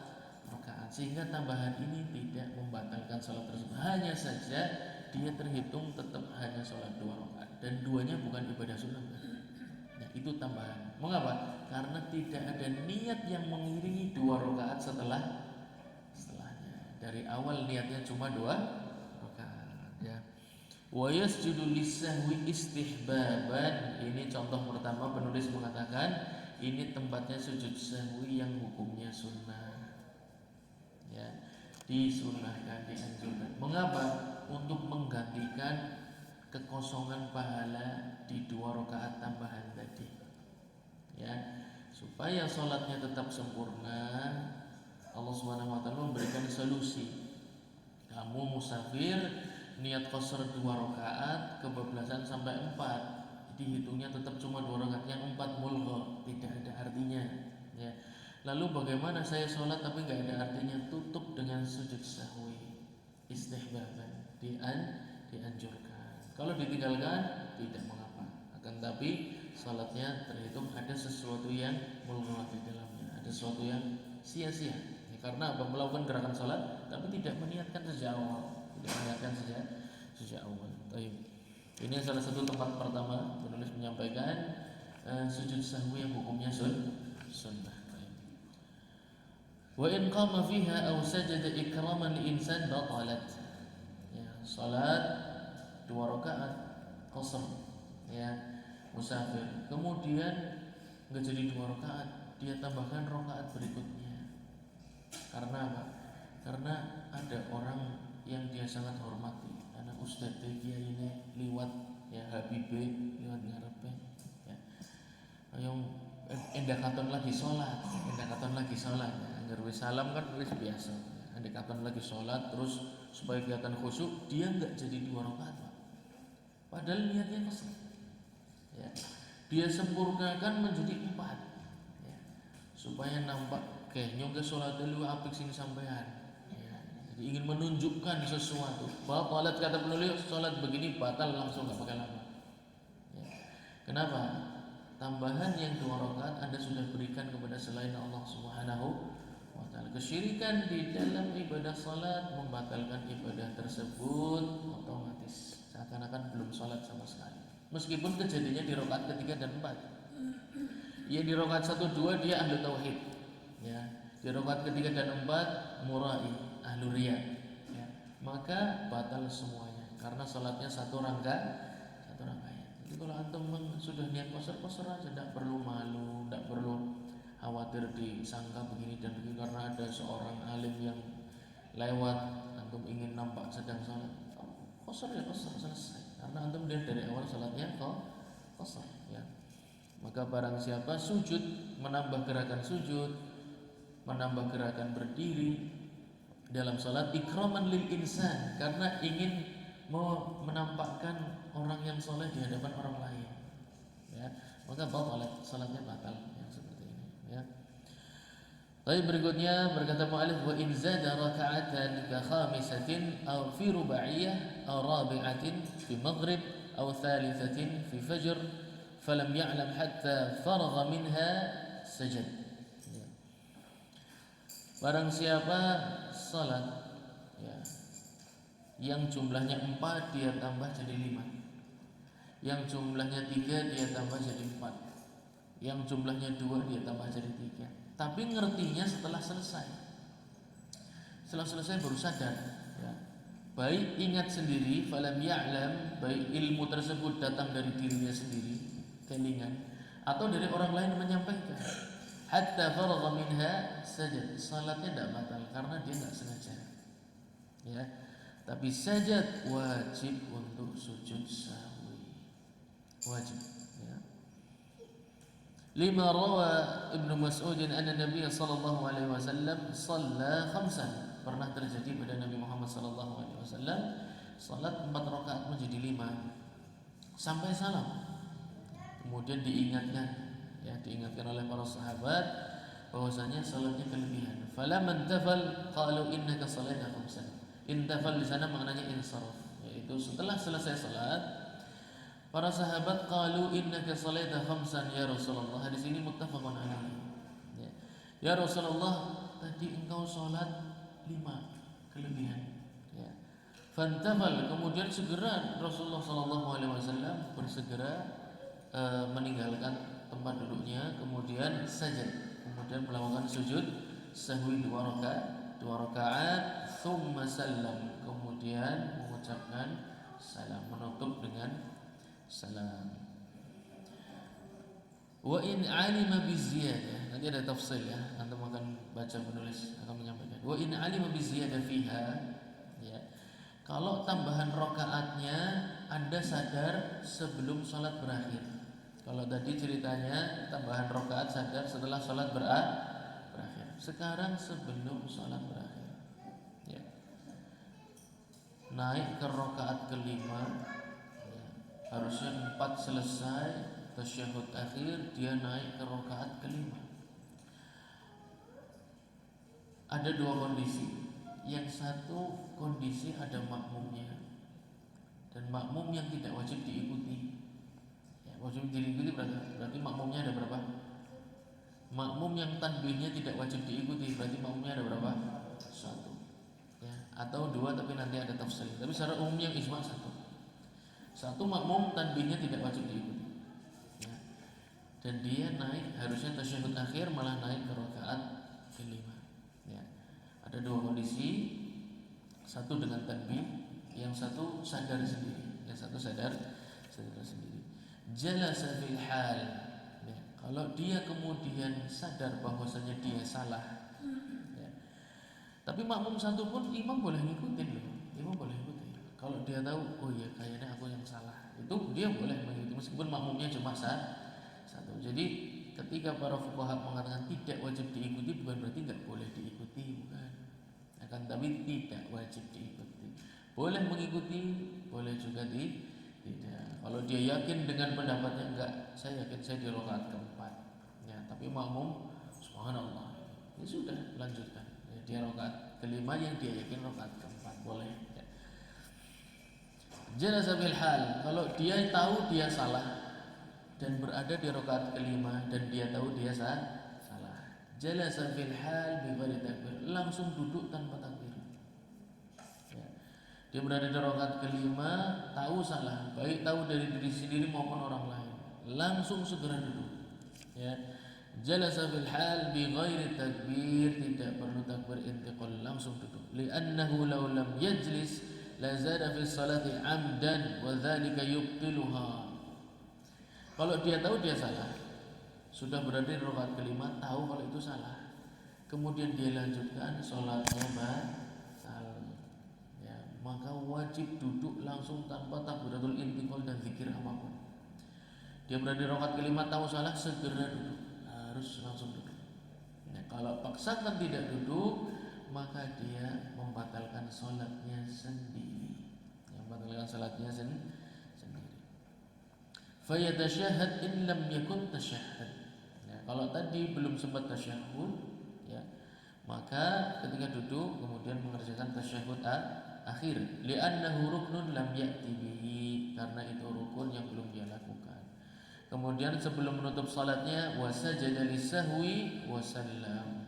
Sehingga tambahan ini tidak membatalkan salat tersebut. Hanya saja dia terhitung tetap hanya salat 2 rakaat dan 2-nya bukan ibadah sunnah. Nah, itu tambahan. Mengapa? Karena tidak ada niat yang mengiringi 2 rakaat setelahnya. Dari awal niatnya cuma 2 rakaat, ya. Wa yasjudu lis-sahwi istihbaban. Ini contoh pertama, penulis mengatakan ini tempatnya sujud sahwi yang hukumnya sunnah. Ya, disunnahkan, dianjurkan. Mengapa? Untuk menggantikan kekosongan pahala di 2 rakaat tambahan tadi. Ya, supaya sholatnya tetap sempurna, Allah Subhanahu wa taala memberikan solusi. Kamu musafir, niat qasar 2 rakaat, kebablasan sampai 4, dihitungnya tetap cuma 2 rakaat, yang 4 mulghah, tidak ada artinya, ya. Lalu bagaimana saya sholat tapi nggak ada artinya? Tutup dengan sujud sahwi, istihbaban, dianjurkan. Kalau ditinggalkan tidak mengapa, akan tapi sholatnya terhitung ada sesuatu yang mulghah di dalamnya, ada sesuatu yang sia-sia, ya, karena apa? Melakukan gerakan sholat tapi tidak meniatkan sejak awal. Sejak awal. Ini salah satu tempat pertama penulis menyampaikan sujud sahwi yang hukumnya sunnah. Wa in qama fiha aw sajada ikraman li insan batalat. Ya, salat 2 rakaat qasar, ya, musafir. Kemudian enggak jadi 2 rakaat, dia tambahkan rakaat berikutnya. Karena apa? Karena ada orang yang dia sangat hormati, karena ustadz dia ini liwat, ya, Habibie liwat ngarepe, ya, yang endakaton lagi sholat, ya. Ngerwi salam kan wis biasa, ya. Endakaton lagi sholat, terus supaya kelihatan khusyuk dia nggak jadi 2 rakaat, padahal niatnya kosong, ya. Dia sempurnakan menjadi 4, ya, supaya nampak kayak nyongke sholat dulu apik sing sampean. Jadi ingin menunjukkan sesuatu. Batalat, kata penulis, sholat begini batal langsung, nggak pakai lama. Ya. Kenapa? Tambahan yang 2 rakaat Anda sudah berikan kepada selain Allah Subhanahu wa taala. Kesyirikan di dalam ibadah salat membatalkan ibadah tersebut otomatis, seakan-akan belum salat sama sekali. Meskipun kejadiannya di rakaat ketiga dan 4. Ya, di rakaat 1 2 dia ahli tauhid. Ya. Di rakaat ketiga dan 4 murai, ahlu riya, ya, maka batal semuanya karena salatnya satu rangkaian. Jadi kalau antum sudah niat qasar aja, tidak perlu malu, tidak perlu khawatir disangka begini dan begini karena ada seorang alim yang lewat, antum ingin nampak sedang salat, qasar ya qasar, selesai. Karena antum dari awal salatnya qasar ya. Maka barang siapa sujud, menambah gerakan sujud, menambah gerakan berdiri dalam salat, ikraman lil insan, karena ingin menampakkan orang yang soleh di hadapan orang lain ya, maka batalat, salatnya batal yang seperti ini ya. Baik, berikutnya berkata mu'allif, wa in zada raka'atan ka khamisatin aw fi rubaiyah aw rabi'atin fi maghrib aw thalithatin fi fajr falam ya'lam hatta faragha minha sajad ya. Barang siapa salat ya, yang jumlahnya 4 dia tambah jadi 5, yang jumlahnya 3 dia tambah jadi 4, yang jumlahnya 2 dia tambah jadi 3. Tapi ngertinya setelah selesai. Setelah selesai baru sadar ya. Baik ingat sendiri, falam ya'lam, baik ilmu tersebut datang dari dirinya sendiri, kelingan, atau dari orang lain menyampaikan. Hatta faragha minha sajad, salatnya tidak batal karena dia tidak sengaja ya. Tapi sajad wajib untuk sujud sahwi, wajib ya. Lima rawa Ibnu Mas'ud anna Nabi sallallahu alaihi wasallam shalla khamsan, pernah terjadi pada Nabi Muhammad sallallahu alaihi wasallam salat 4 rakaat menjadi 5 sampai salam. Kemudian diingatkan oleh para sahabat bahwasanya salatnya kelebihan. Falamman tafal qalu innaka shalaita khamsan. Intafal di sana maknanya insaraf, yaitu setelah selesai salat para sahabat qalu innaka shalaita khamsan ya Rasulullah. Di sini muttafaqun alaihi. Ya Rasulullah, tadi engkau salat 5 kelebihan. Ya. Fantafal, kemudian segera Rasulullah sallallahu alaihi wasallam bersegera meninggalkan tempat duduknya, kemudian sajad, kemudian melakukan sujud sahwi 2 rakaat, thumma sallam, kemudian mengucapkan salam, menutup dengan salam. Wa in alima bi ziyadah, nanti ada tafsir ya, antum akan baca, penulis akan menyampaikan. Wa in alima bi ziyadah fiha ya. Kalau tambahan rakaatnya Anda sadar sebelum salat berakhir. Kalau tadi ceritanya tambahan rakaat sadar setelah salat berakhir. Sekarang sebelum salat berakhir ya. Naik ke rakaat kelima ya. Harusnya 4 selesai tasyahud akhir, dia naik ke rakaat kelima. Ada 2 kondisi. Yang satu kondisi ada makmumnya, dan makmum yang tidak wajib diikuti ya, wajib diikuti berarti makmumnya ada berapa? Makmum yang tanbihnya tidak wajib diikuti, berarti makmumnya ada berapa? 1 ya, atau 2, tapi nanti ada tafsir. Tapi secara umum yang ijma 1 makmum tanbihnya tidak wajib diikuti ya. Dan dia naik, harusnya tasyahud akhir malah naik ke rakaat kelima ya. Ada 2 kondisi, satu dengan tanbih, yang satu sadar sendiri, yang satu sadar sendiri. Jalasa fil hal ya. Kalau dia kemudian sadar bahwasanya dia salah ya. Tapi makmum satu pun imam boleh ngikutin loh. Imam boleh ngikutin. Kalau dia tahu, oh iya kayaknya aku yang salah, itu dia boleh mengikuti meskipun makmumnya cuma satu. Jadi ketika para fuqaha mengatakan tidak wajib diikuti, bukan berarti nggak boleh diikuti, bukan. Akan tapi tidak wajib diikuti. Boleh mengikuti, boleh juga tidak. Kalau dia yakin dengan pendapatnya, enggak, saya yakin saya di rakaat keempat ya, tapi makmum subhanallah, ya sudah lanjutkan ya, dia rakaat kelima yang dia yakin rakaat keempat, boleh ya. Jalasa bil hal, kalau dia tahu dia salah dan berada di rakaat kelima dan dia tahu dia salah, jalasa fil hal bi ghairi takbir, langsung duduk tanpa takbir ya. Dia berada di rakaat kelima, tahu salah, baik tahu dari diri sendiri maupun orang lain, langsung segera duduk ya. Jalasa fil hal bi ghairi takbir, tidak perlu takbir intiqal, langsung duduk. Li'annahu law lam yajlis la zada fi salati amdan wa dzalika yubtiluha. Kalau dia tahu dia salah, sudah berada di rakaat kelima, tahu kalau itu salah, kemudian dia lanjutkan sholatnya batal, ya, maka wajib duduk langsung tanpa takbiratul intiqal dan zikir apapun. Dia berada di rakaat kelima, tahu salah, segera duduk, harus langsung duduk. Nah, kalau paksakan tidak duduk, maka dia membatalkan sholatnya sendiri. Yang membatalkan sholatnya sendiri. Fayatashahhad in lam yakun tashahhad. Ya, kalau tadi belum sempat tasyahud, ya, maka ketika duduk kemudian mengerjakan tasyahud akhir. Li'annahu ruknun lam ya'ti bihi, karena itu rukun yang belum dia lakukan. Kemudian sebelum menutup salatnya wasajada lisahwi wasallam.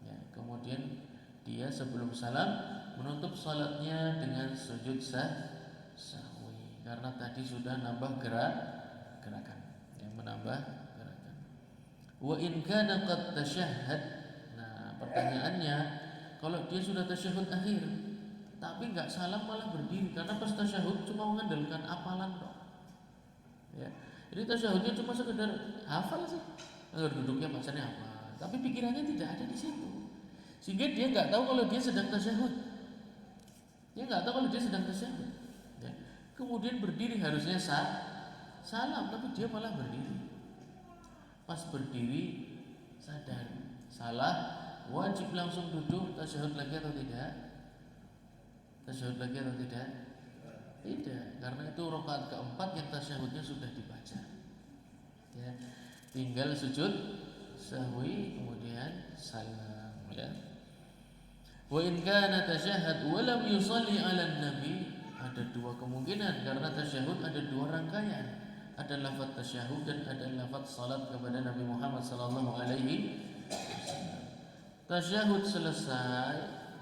Ya, kemudian dia sebelum salam menutup salatnya dengan sujud sahwi, karena tadi sudah nambah gerakan, yang menambah gerakan. Wa in kana qad tashahhad. Nah, pertanyaannya, kalau dia sudah tasyahud akhir tapi enggak salam malah berdiri, karena pas tasyahud cuma mengandalkan hafalan kok. Ya. Jadi tasyahudnya cuma sekedar hafal sih. Agar duduknya bacanya apa, tapi pikirannya tidak ada di situ. Sehingga dia enggak tahu kalau dia sedang tasyahud. Dia enggak tahu kalau dia sedang tasyahud. Ya. Kemudian berdiri, harusnya salam, tapi dia malah berdiri. Pas berdiri sadar salah, wajib langsung duduk, tasyahud lagi atau tidak? Tasyahud lagi atau tidak? Tidak, karena itu rakaat keempat yang tasyahudnya sudah dibaca. Ya, tinggal sujud sahwi kemudian salam, ya. Wa in kana tasyahhad wa lam yusalli 'ala nabi, ada dua kemungkinan, karena tasyahud ada dua rangkaian. Ada lafaz tasyahud dan ada lafaz salat kepada Nabi Muhammad sallallahu alaihi wasallam. Tasyahud selesai,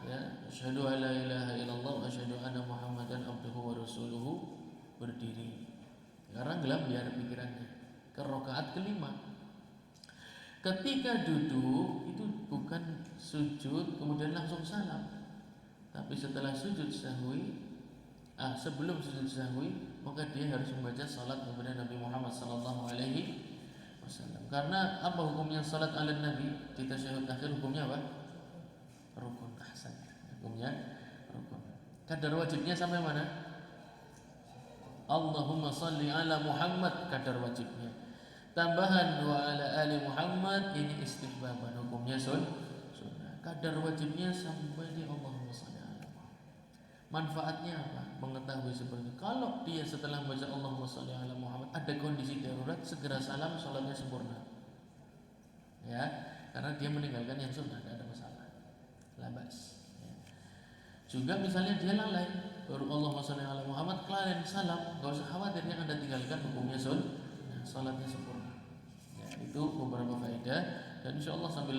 ya, asyhadu alla ilaha illallah wa asyhadu anna Muhammadan abduhu wa rasuluhu, berdiri. Sekarang gelap biar pikirannya ke rakaat kelima. Ketika duduk itu bukan sujud kemudian langsung salam, tapi setelah sujud sahwi, sebelum sujud sahwi, maka dia harus membaca salat kepada Nabi Muhammad sallallahu alaihi wasallam. Karena apa hukumnya salat ala Nabi di tasyahud akhir? Hukumnya apa? Rukun. Ahsan. Hukumnya rukun. Kadar wajibnya sampai mana? Allahumma salli ala Muhammad, kadar wajibnya. Tambahan wa ala ali Muhammad, ini istihbaban, hukumnya sunnah. Kadar wajibnya sampai di Allahumma salli ala Muhammad. Manfaatnya apa? Mengetahui seperti itu. Kalau dia setelah membaca Allahumma sholli ala Muhammad ada kondisi darurat, segera salam, sholatnya sempurna. Ya, karena dia meninggalkan yang sunnah, tidak ada masalah. Labas. Ya. Juga misalnya dia lalai, baru Allahumma sholli ala Muhammad, kelalaian salam, enggak usah khawatir, yang Anda tinggalkan hukumnya sunnah, sholatnya sempurna. Ya, itu beberapa faedah, dan insyaallah sambil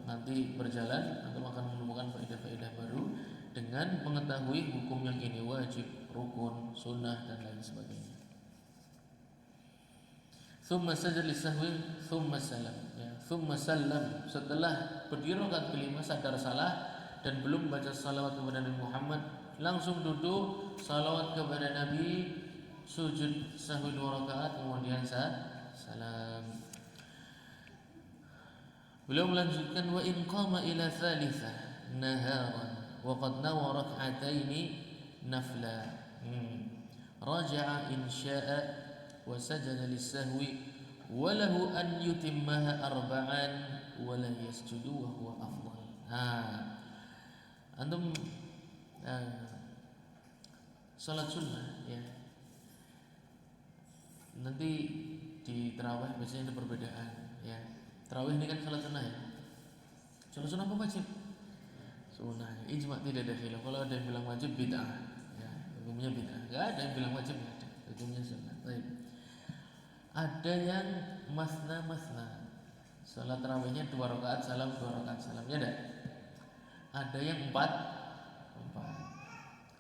nanti berjalan antum akan menemukan faedah-faedah baru dengan mengetahui hukum yang ini, wajib, rukun, sunnah dan lain sebagainya. Thumma sajada lisahwi, thumma salam. Ya, thumma salam, setelah berdiri rakaat kelima sadar salah dan belum baca salawat kepada Nabi Muhammad, langsung duduk salawat kepada Nabi, sujud sahwi 2 rakaat kemudian salam. Beliau melanjutkan wa in qama ila thalithah naharan وقد نوى ركعتين نفلا رجع إن شاء وسجد للسهو وله أن يتمها 4 ولا يسجد وهو أفضل. Antum salat sunnah, ya, nanti di tarawih biasanya ada perbedaan, ya. Tarawih ini kan salat sunnah, ya. Salat sunnah apa wajib? Sunnah, ijma, tidak ada khilaf. Kalau ada yang bilang wajib, bid'ah, ya, hukumnya bid'ah. Enggak ada yang bilang wajib, enggak ada, hukumnya sunnah. Baik. Ada yang masna, salat tarawihnya 2 rakaat salam, 2 rakaat salam, ya ada. Ada yang 4.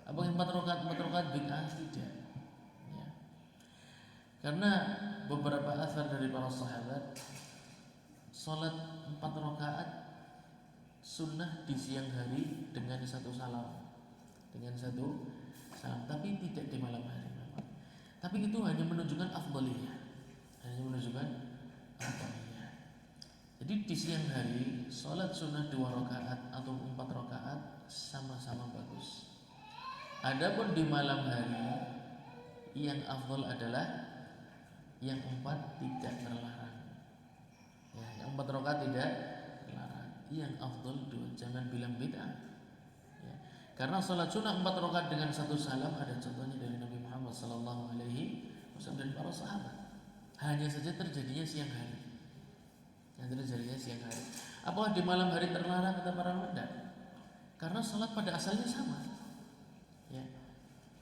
Apa yang 4 rakaat bid'ah? Tidak, ya. Karena beberapa asar dari para sahabat, salat 4 rakaat sunnah di siang hari dengan 1 salam, tapi tidak di malam hari memang. Tapi itu hanya menunjukkan afdhaliyah. hanya menunjukkan afdaliyah. Jadi di siang hari sholat sunnah 2 rakaat atau 4 rakaat sama-sama bagus. Adapun di malam hari yang afdal adalah yang 4 tidak terlarang. Ya, yang 4 rakaat tidak terlarang. Yang afdal 2, jangan bilang bid'ah. Ya. Karena sholat sunnah 4 rakaat dengan 1 salam ada contohnya dari Nabi Muhammad sallallahu alaihi wasallam dan para sahabat. Hanya saja terjadinya siang hari. Yang terjadinya siang hari. Apakah di malam hari terlarang kata para ulama? Karena sholat pada asalnya sama. Ya.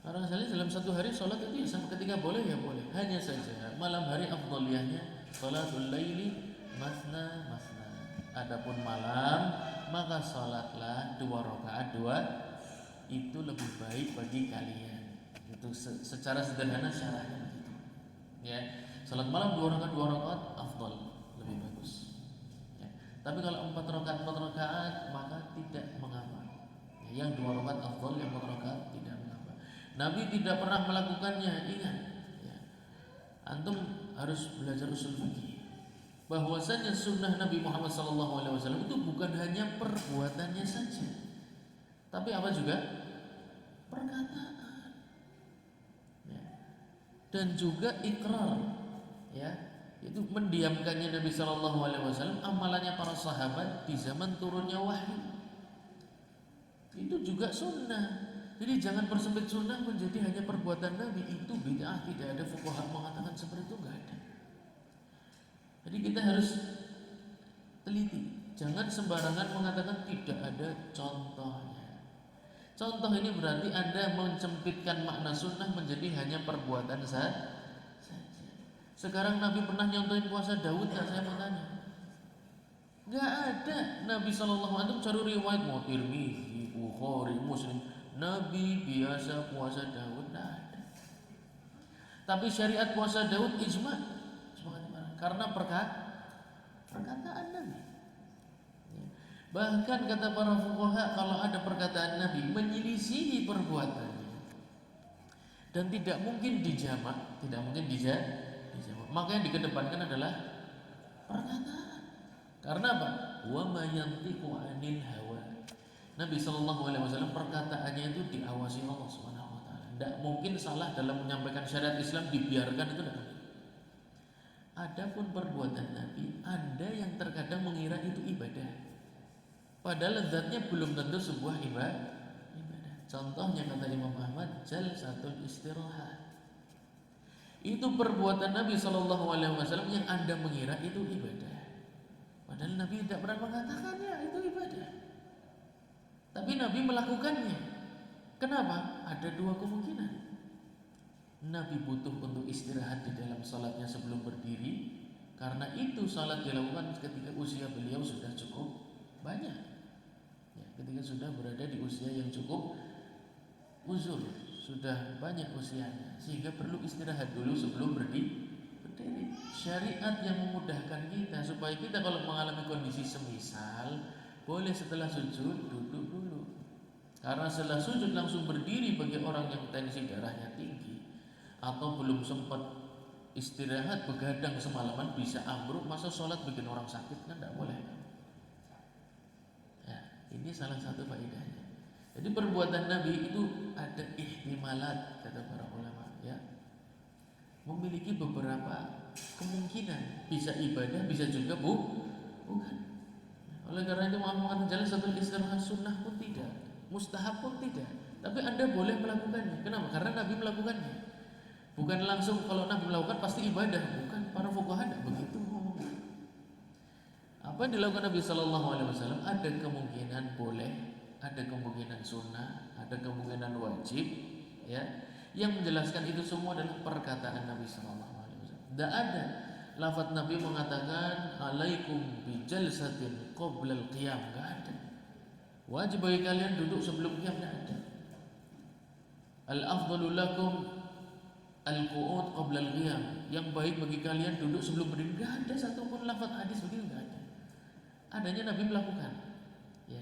Karena asalnya dalam satu hari sholat itu ya sama, ketika boleh ya boleh. Hanya saja malam hari afdaliyahnya sholatul laili masna masna. Adapun malam maka sholatlah 2 rakaat 2, itu lebih baik bagi kalian. Itu secara sederhana syaratnya begitu. Ya, sholat malam 2 rakaat 2 rakaat afdal, lebih bagus. Ya. Tapi kalau 4 rakaat 4 rakaat maka tidak mengapa. Ya, yang 2 rakaat afdal, yang 4 rakaat tidak mengapa. Nabi tidak pernah melakukannya. Ingat, ya. Antum harus belajar usul fikih. Bahwasanya sunnah Nabi Muhammad SAW itu bukan hanya perbuatannya saja, tapi apa juga perkataan, ya. Dan juga ikrar, ya, itu mendiamkannya Nabi SAW, amalannya para sahabat di zaman turunnya wahyu. Itu juga sunnah. Jadi jangan persempit sunnah menjadi hanya perbuatan Nabi. Itu bid'ah, tidak ada fuqaha mengatakan seperti itu, enggak ada. Jadi kita harus teliti. Jangan sembarangan mengatakan tidak ada contohnya. Contoh ini berarti Anda mencempitkan makna sunnah menjadi hanya perbuatan saja. Sekarang Nabi pernah nyontohin puasa Daud, saya mau tanya. Enggak ada. Nabi SAW cari riwayat mau Tirmidzi, Bukhari, Muslim. Nabi biasa puasa Daud, enggak ada. Tapi syariat puasa Daud ijma. Karena perkataan Nabi. Ya. Bahkan kata para fuqaha, kalau ada perkataan Nabi menyelisihi perbuatannya dan tidak mungkin dijamak, maka yang dikedepankan adalah perkataan. Karena apa? Wa ma yantiqu 'anil hawa. Nabi SAW perkataannya itu diawasi Allah Subhanahu wa taala. Tidak mungkin salah dalam menyampaikan syariat Islam, dibiarkan itu tidak. Adapun perbuatan Nabi, Anda yang terkadang mengira itu ibadah, padahal lezatnya belum tentu sebuah ibadah. Contohnya kata Imam Ahmad, jalsatul istirahat. Itu perbuatan Nabi SAW yang Anda mengira itu ibadah, padahal Nabi tidak pernah mengatakannya itu ibadah. Tapi Nabi melakukannya. Kenapa? Ada 2 kemungkinan. Nabi butuh untuk istirahat di dalam salatnya sebelum berdiri, karena itu salat dilakukan ketika usia beliau sudah cukup banyak, ya, ketika sudah berada di usia yang cukup uzur, sudah banyak usianya, sehingga perlu istirahat dulu sebelum berdiri. Syariat yang memudahkan kita supaya kita kalau mengalami kondisi semisal boleh setelah sujud duduk dulu, karena setelah sujud langsung berdiri bagi orang yang tensi darahnya tinggi atau belum sempat istirahat begadang semalaman bisa ambruk. Masa sholat bikin orang sakit, kan tidak boleh. Ya, ini salah satu faedahnya. Jadi perbuatan Nabi itu ada ihtimalat kata para ulama, ya, memiliki beberapa kemungkinan, bisa ibadah, bisa juga bukan. Oleh karena itu Muhammad jalan satu istirahat sunnah pun tidak, mustahab pun tidak, tapi Anda boleh melakukannya. Kenapa? Karena Nabi melakukannya. Bukan langsung kalau Nabi melakukan pasti ibadah, bukan. Para fuqaha tidak begitu. Apa yang dilakukan Nabi SAW ada kemungkinan boleh, ada kemungkinan sunnah, ada kemungkinan wajib, ya. Yang menjelaskan itu semua adalah perkataan Nabi SAW. Tidak ada lafaz Nabi mengatakan alaikum bijalsatin qoblal qiyam, tidak ada. Wajib bagi kalian duduk sebelum qiyam, tidak ada. Al-afdalu lakum al-qu'ud qabla al-qiyam, yang baik bagi kalian duduk sebelum berdiri. Enggak ada satupun lafaz hadis begitu, enggak ada. Adanya Nabi melakukan, ya,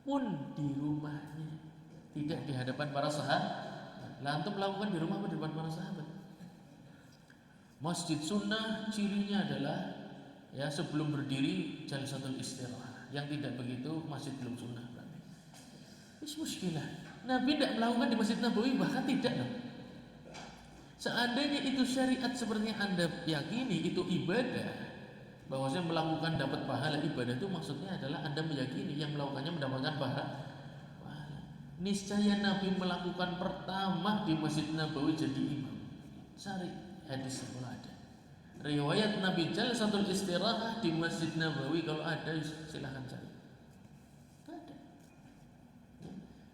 pun di rumahnya, tidak di hadapan para sahabat. Lah antum melakukan di rumah apa di depan para sahabat? Masjid sunnah cirinya adalah ya sebelum berdiri jalsatul istirahat. Yang tidak begitu masjid belum sunnah berarti. Ini muskilah. Nabi tidak melakukan di Masjid Nabawi, bahkan tidak loh. Seandainya itu syariat seperti yang Anda yakini itu ibadah, bahwasanya melakukan dapat pahala ibadah itu maksudnya adalah Anda meyakini yang melakukannya mendapatkan pahala. Niscaya Nabi melakukan pertama di Masjid Nabawi jadi imam. Cari hadis kalau ada. Riwayat Nabi jalsatul istirahat di Masjid Nabawi kalau ada silahkan cari. Tidak ada.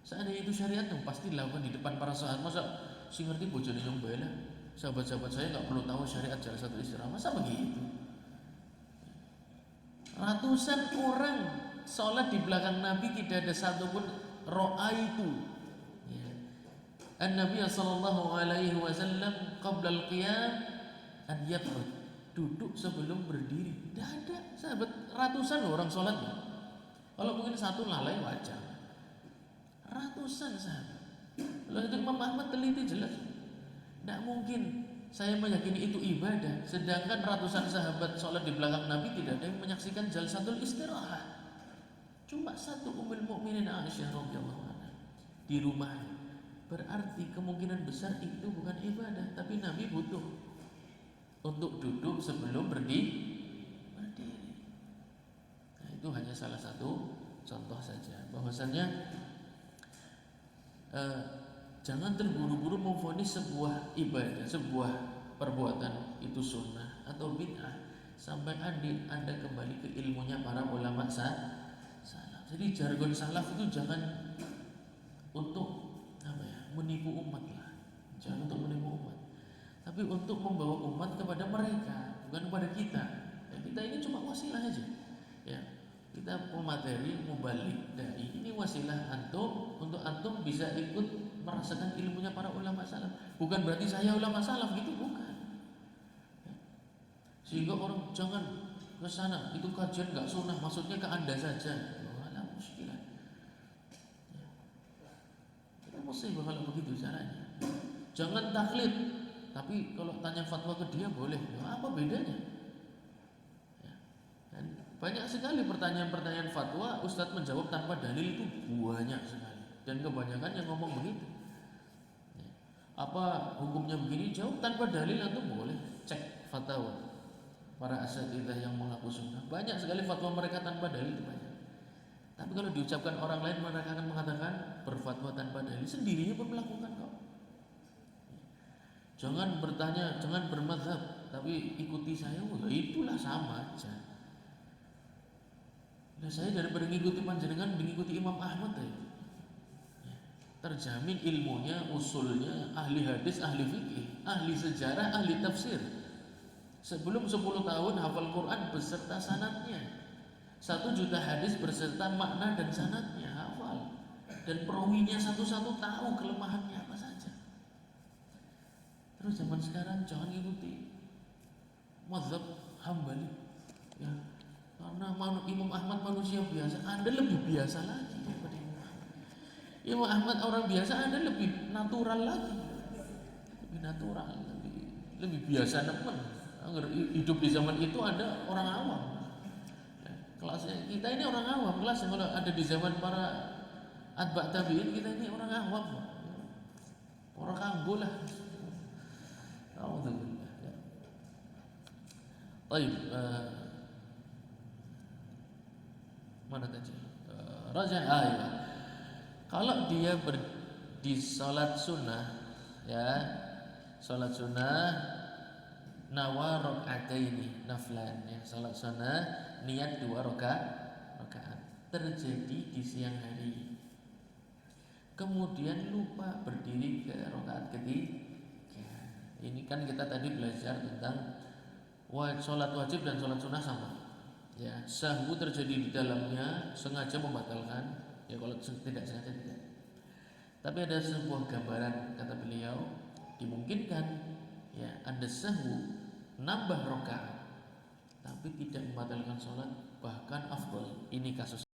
Seandainya itu syariat dong pasti dilakukan di depan para sahabat. Masa si ngerti bojone yang bela? Sahabat-sahabat saya nggak perlu tahu syariat jalsatul istirahat. Masa begitu? Ratusan orang sholat di belakang Nabi tidak ada satupun ro'a itu. Ya. An-Nabi sallallahu alaihi wasallam qabla al-qiyam an yaqud, duduk sebelum berdiri. Tidak ada sahabat, ratusan orang sholat. Kalau mungkin satu lalai wajar. Ratusan sahabat. Kalau itu Imam Ahmad teliti jelas. Tidak mungkin saya meyakini itu ibadah, sedangkan ratusan sahabat sholat di belakang Nabi tidak ada yang menyaksikan jalsatul istirahat. Cuma satu Ummul Mukminin Aisyah radhiyallahu anha di rumahnya. Berarti kemungkinan besar itu bukan ibadah, tapi Nabi butuh untuk duduk sebelum berdiri. Nah, itu hanya salah satu contoh saja. Bahwasanya jangan terburu-buru memvonis sebuah ibadah, sebuah perbuatan itu sunnah atau bid'ah sampai Anda kembali ke ilmunya para ulama salaf. Jadi jargon salaf itu jangan untuk menipu umat lah, jangan untuk menipu umat, tapi untuk membawa umat kepada mereka, bukan kepada kita. Ya, kita ini cuma wasilah aja. Ya, kita pemateri, mubalik, dai. Ini wasilah antum untuk antum bisa ikut merasakan ilmunya para ulama salaf. Bukan berarti saya ulama salaf gitu, bukan. Ya. Sehingga orang jangan ke sana, itu kajian nggak sunnah, maksudnya ke Anda saja. Walah muskilah. Ya. Kita mesti kalau begitu caranya. Jangan taklid, tapi kalau tanya fatwa ke dia boleh. Ya, apa bedanya? Ya. Dan banyak sekali pertanyaan-pertanyaan fatwa Ustadz menjawab tanpa dalil itu banyak sekali. Dan kebanyakan yang ngomong begitu. Ya. Apa hukumnya begini? Jawab tanpa dalil atau boleh cek fatwa para asatidzah yang mengaku sunnah. Banyak sekali fatwa mereka tanpa dalil itu banyak. Tapi kalau diucapkan orang lain mereka akan mengatakan berfatwa tanpa dalil, sendirinya pun melakukan kok. Jangan bertanya, jangan bermadzhab, tapi ikuti saya. Wah, itulah sama aja. Nah, saya daripada mengikuti panjenengan mengikuti Imam Ahmad ya. Terjamin ilmunya, usulnya, ahli hadis, ahli fikih, ahli sejarah, ahli tafsir. Sebelum 10 tahun hafal Quran beserta sanadnya. 1 juta hadis berserta makna dan sanadnya hafal. Dan perawinya satu-satu tahu kelemahannya apa saja. Terus zaman sekarang jangan ikuti mazhab Hambali. Ya, karena Imam Ahmad manusia biasa, Anda lebih biasa lagi daripada Imam Ahmad. Imam Ahmad orang biasa, Anda lebih natural lagi. Lebih natural, lebih biasa nemen. Hidup di zaman itu ada orang awam. Ya, kelasnya kita ini orang awam, kelasnya kalau ada di zaman para atba' tabi'in kita ini orang awam. Orang kanggo lah. Alhamdulillah. Ya. Baik, mana tadi? Raja ayat. Kalau dia di salat sunnah, ya, salat sunnah nawa rakaataini naflan, ya, salat sunnah niat 2 rakaat terjadi di siang hari, kemudian lupa berdiri ke rakaat ketiga. Ini kan kita tadi belajar tentang salat wajib dan salat sunnah sama. Ya, sahwu terjadi di dalamnya, sengaja membatalkan. Ya, kalau tidak sengaja tidak. Tapi ada sebuah gambaran kata beliau, dimungkinkan ya Anda sahwu nambah rakaat tapi tidak membatalkan sholat, bahkan afdal. Ini kasus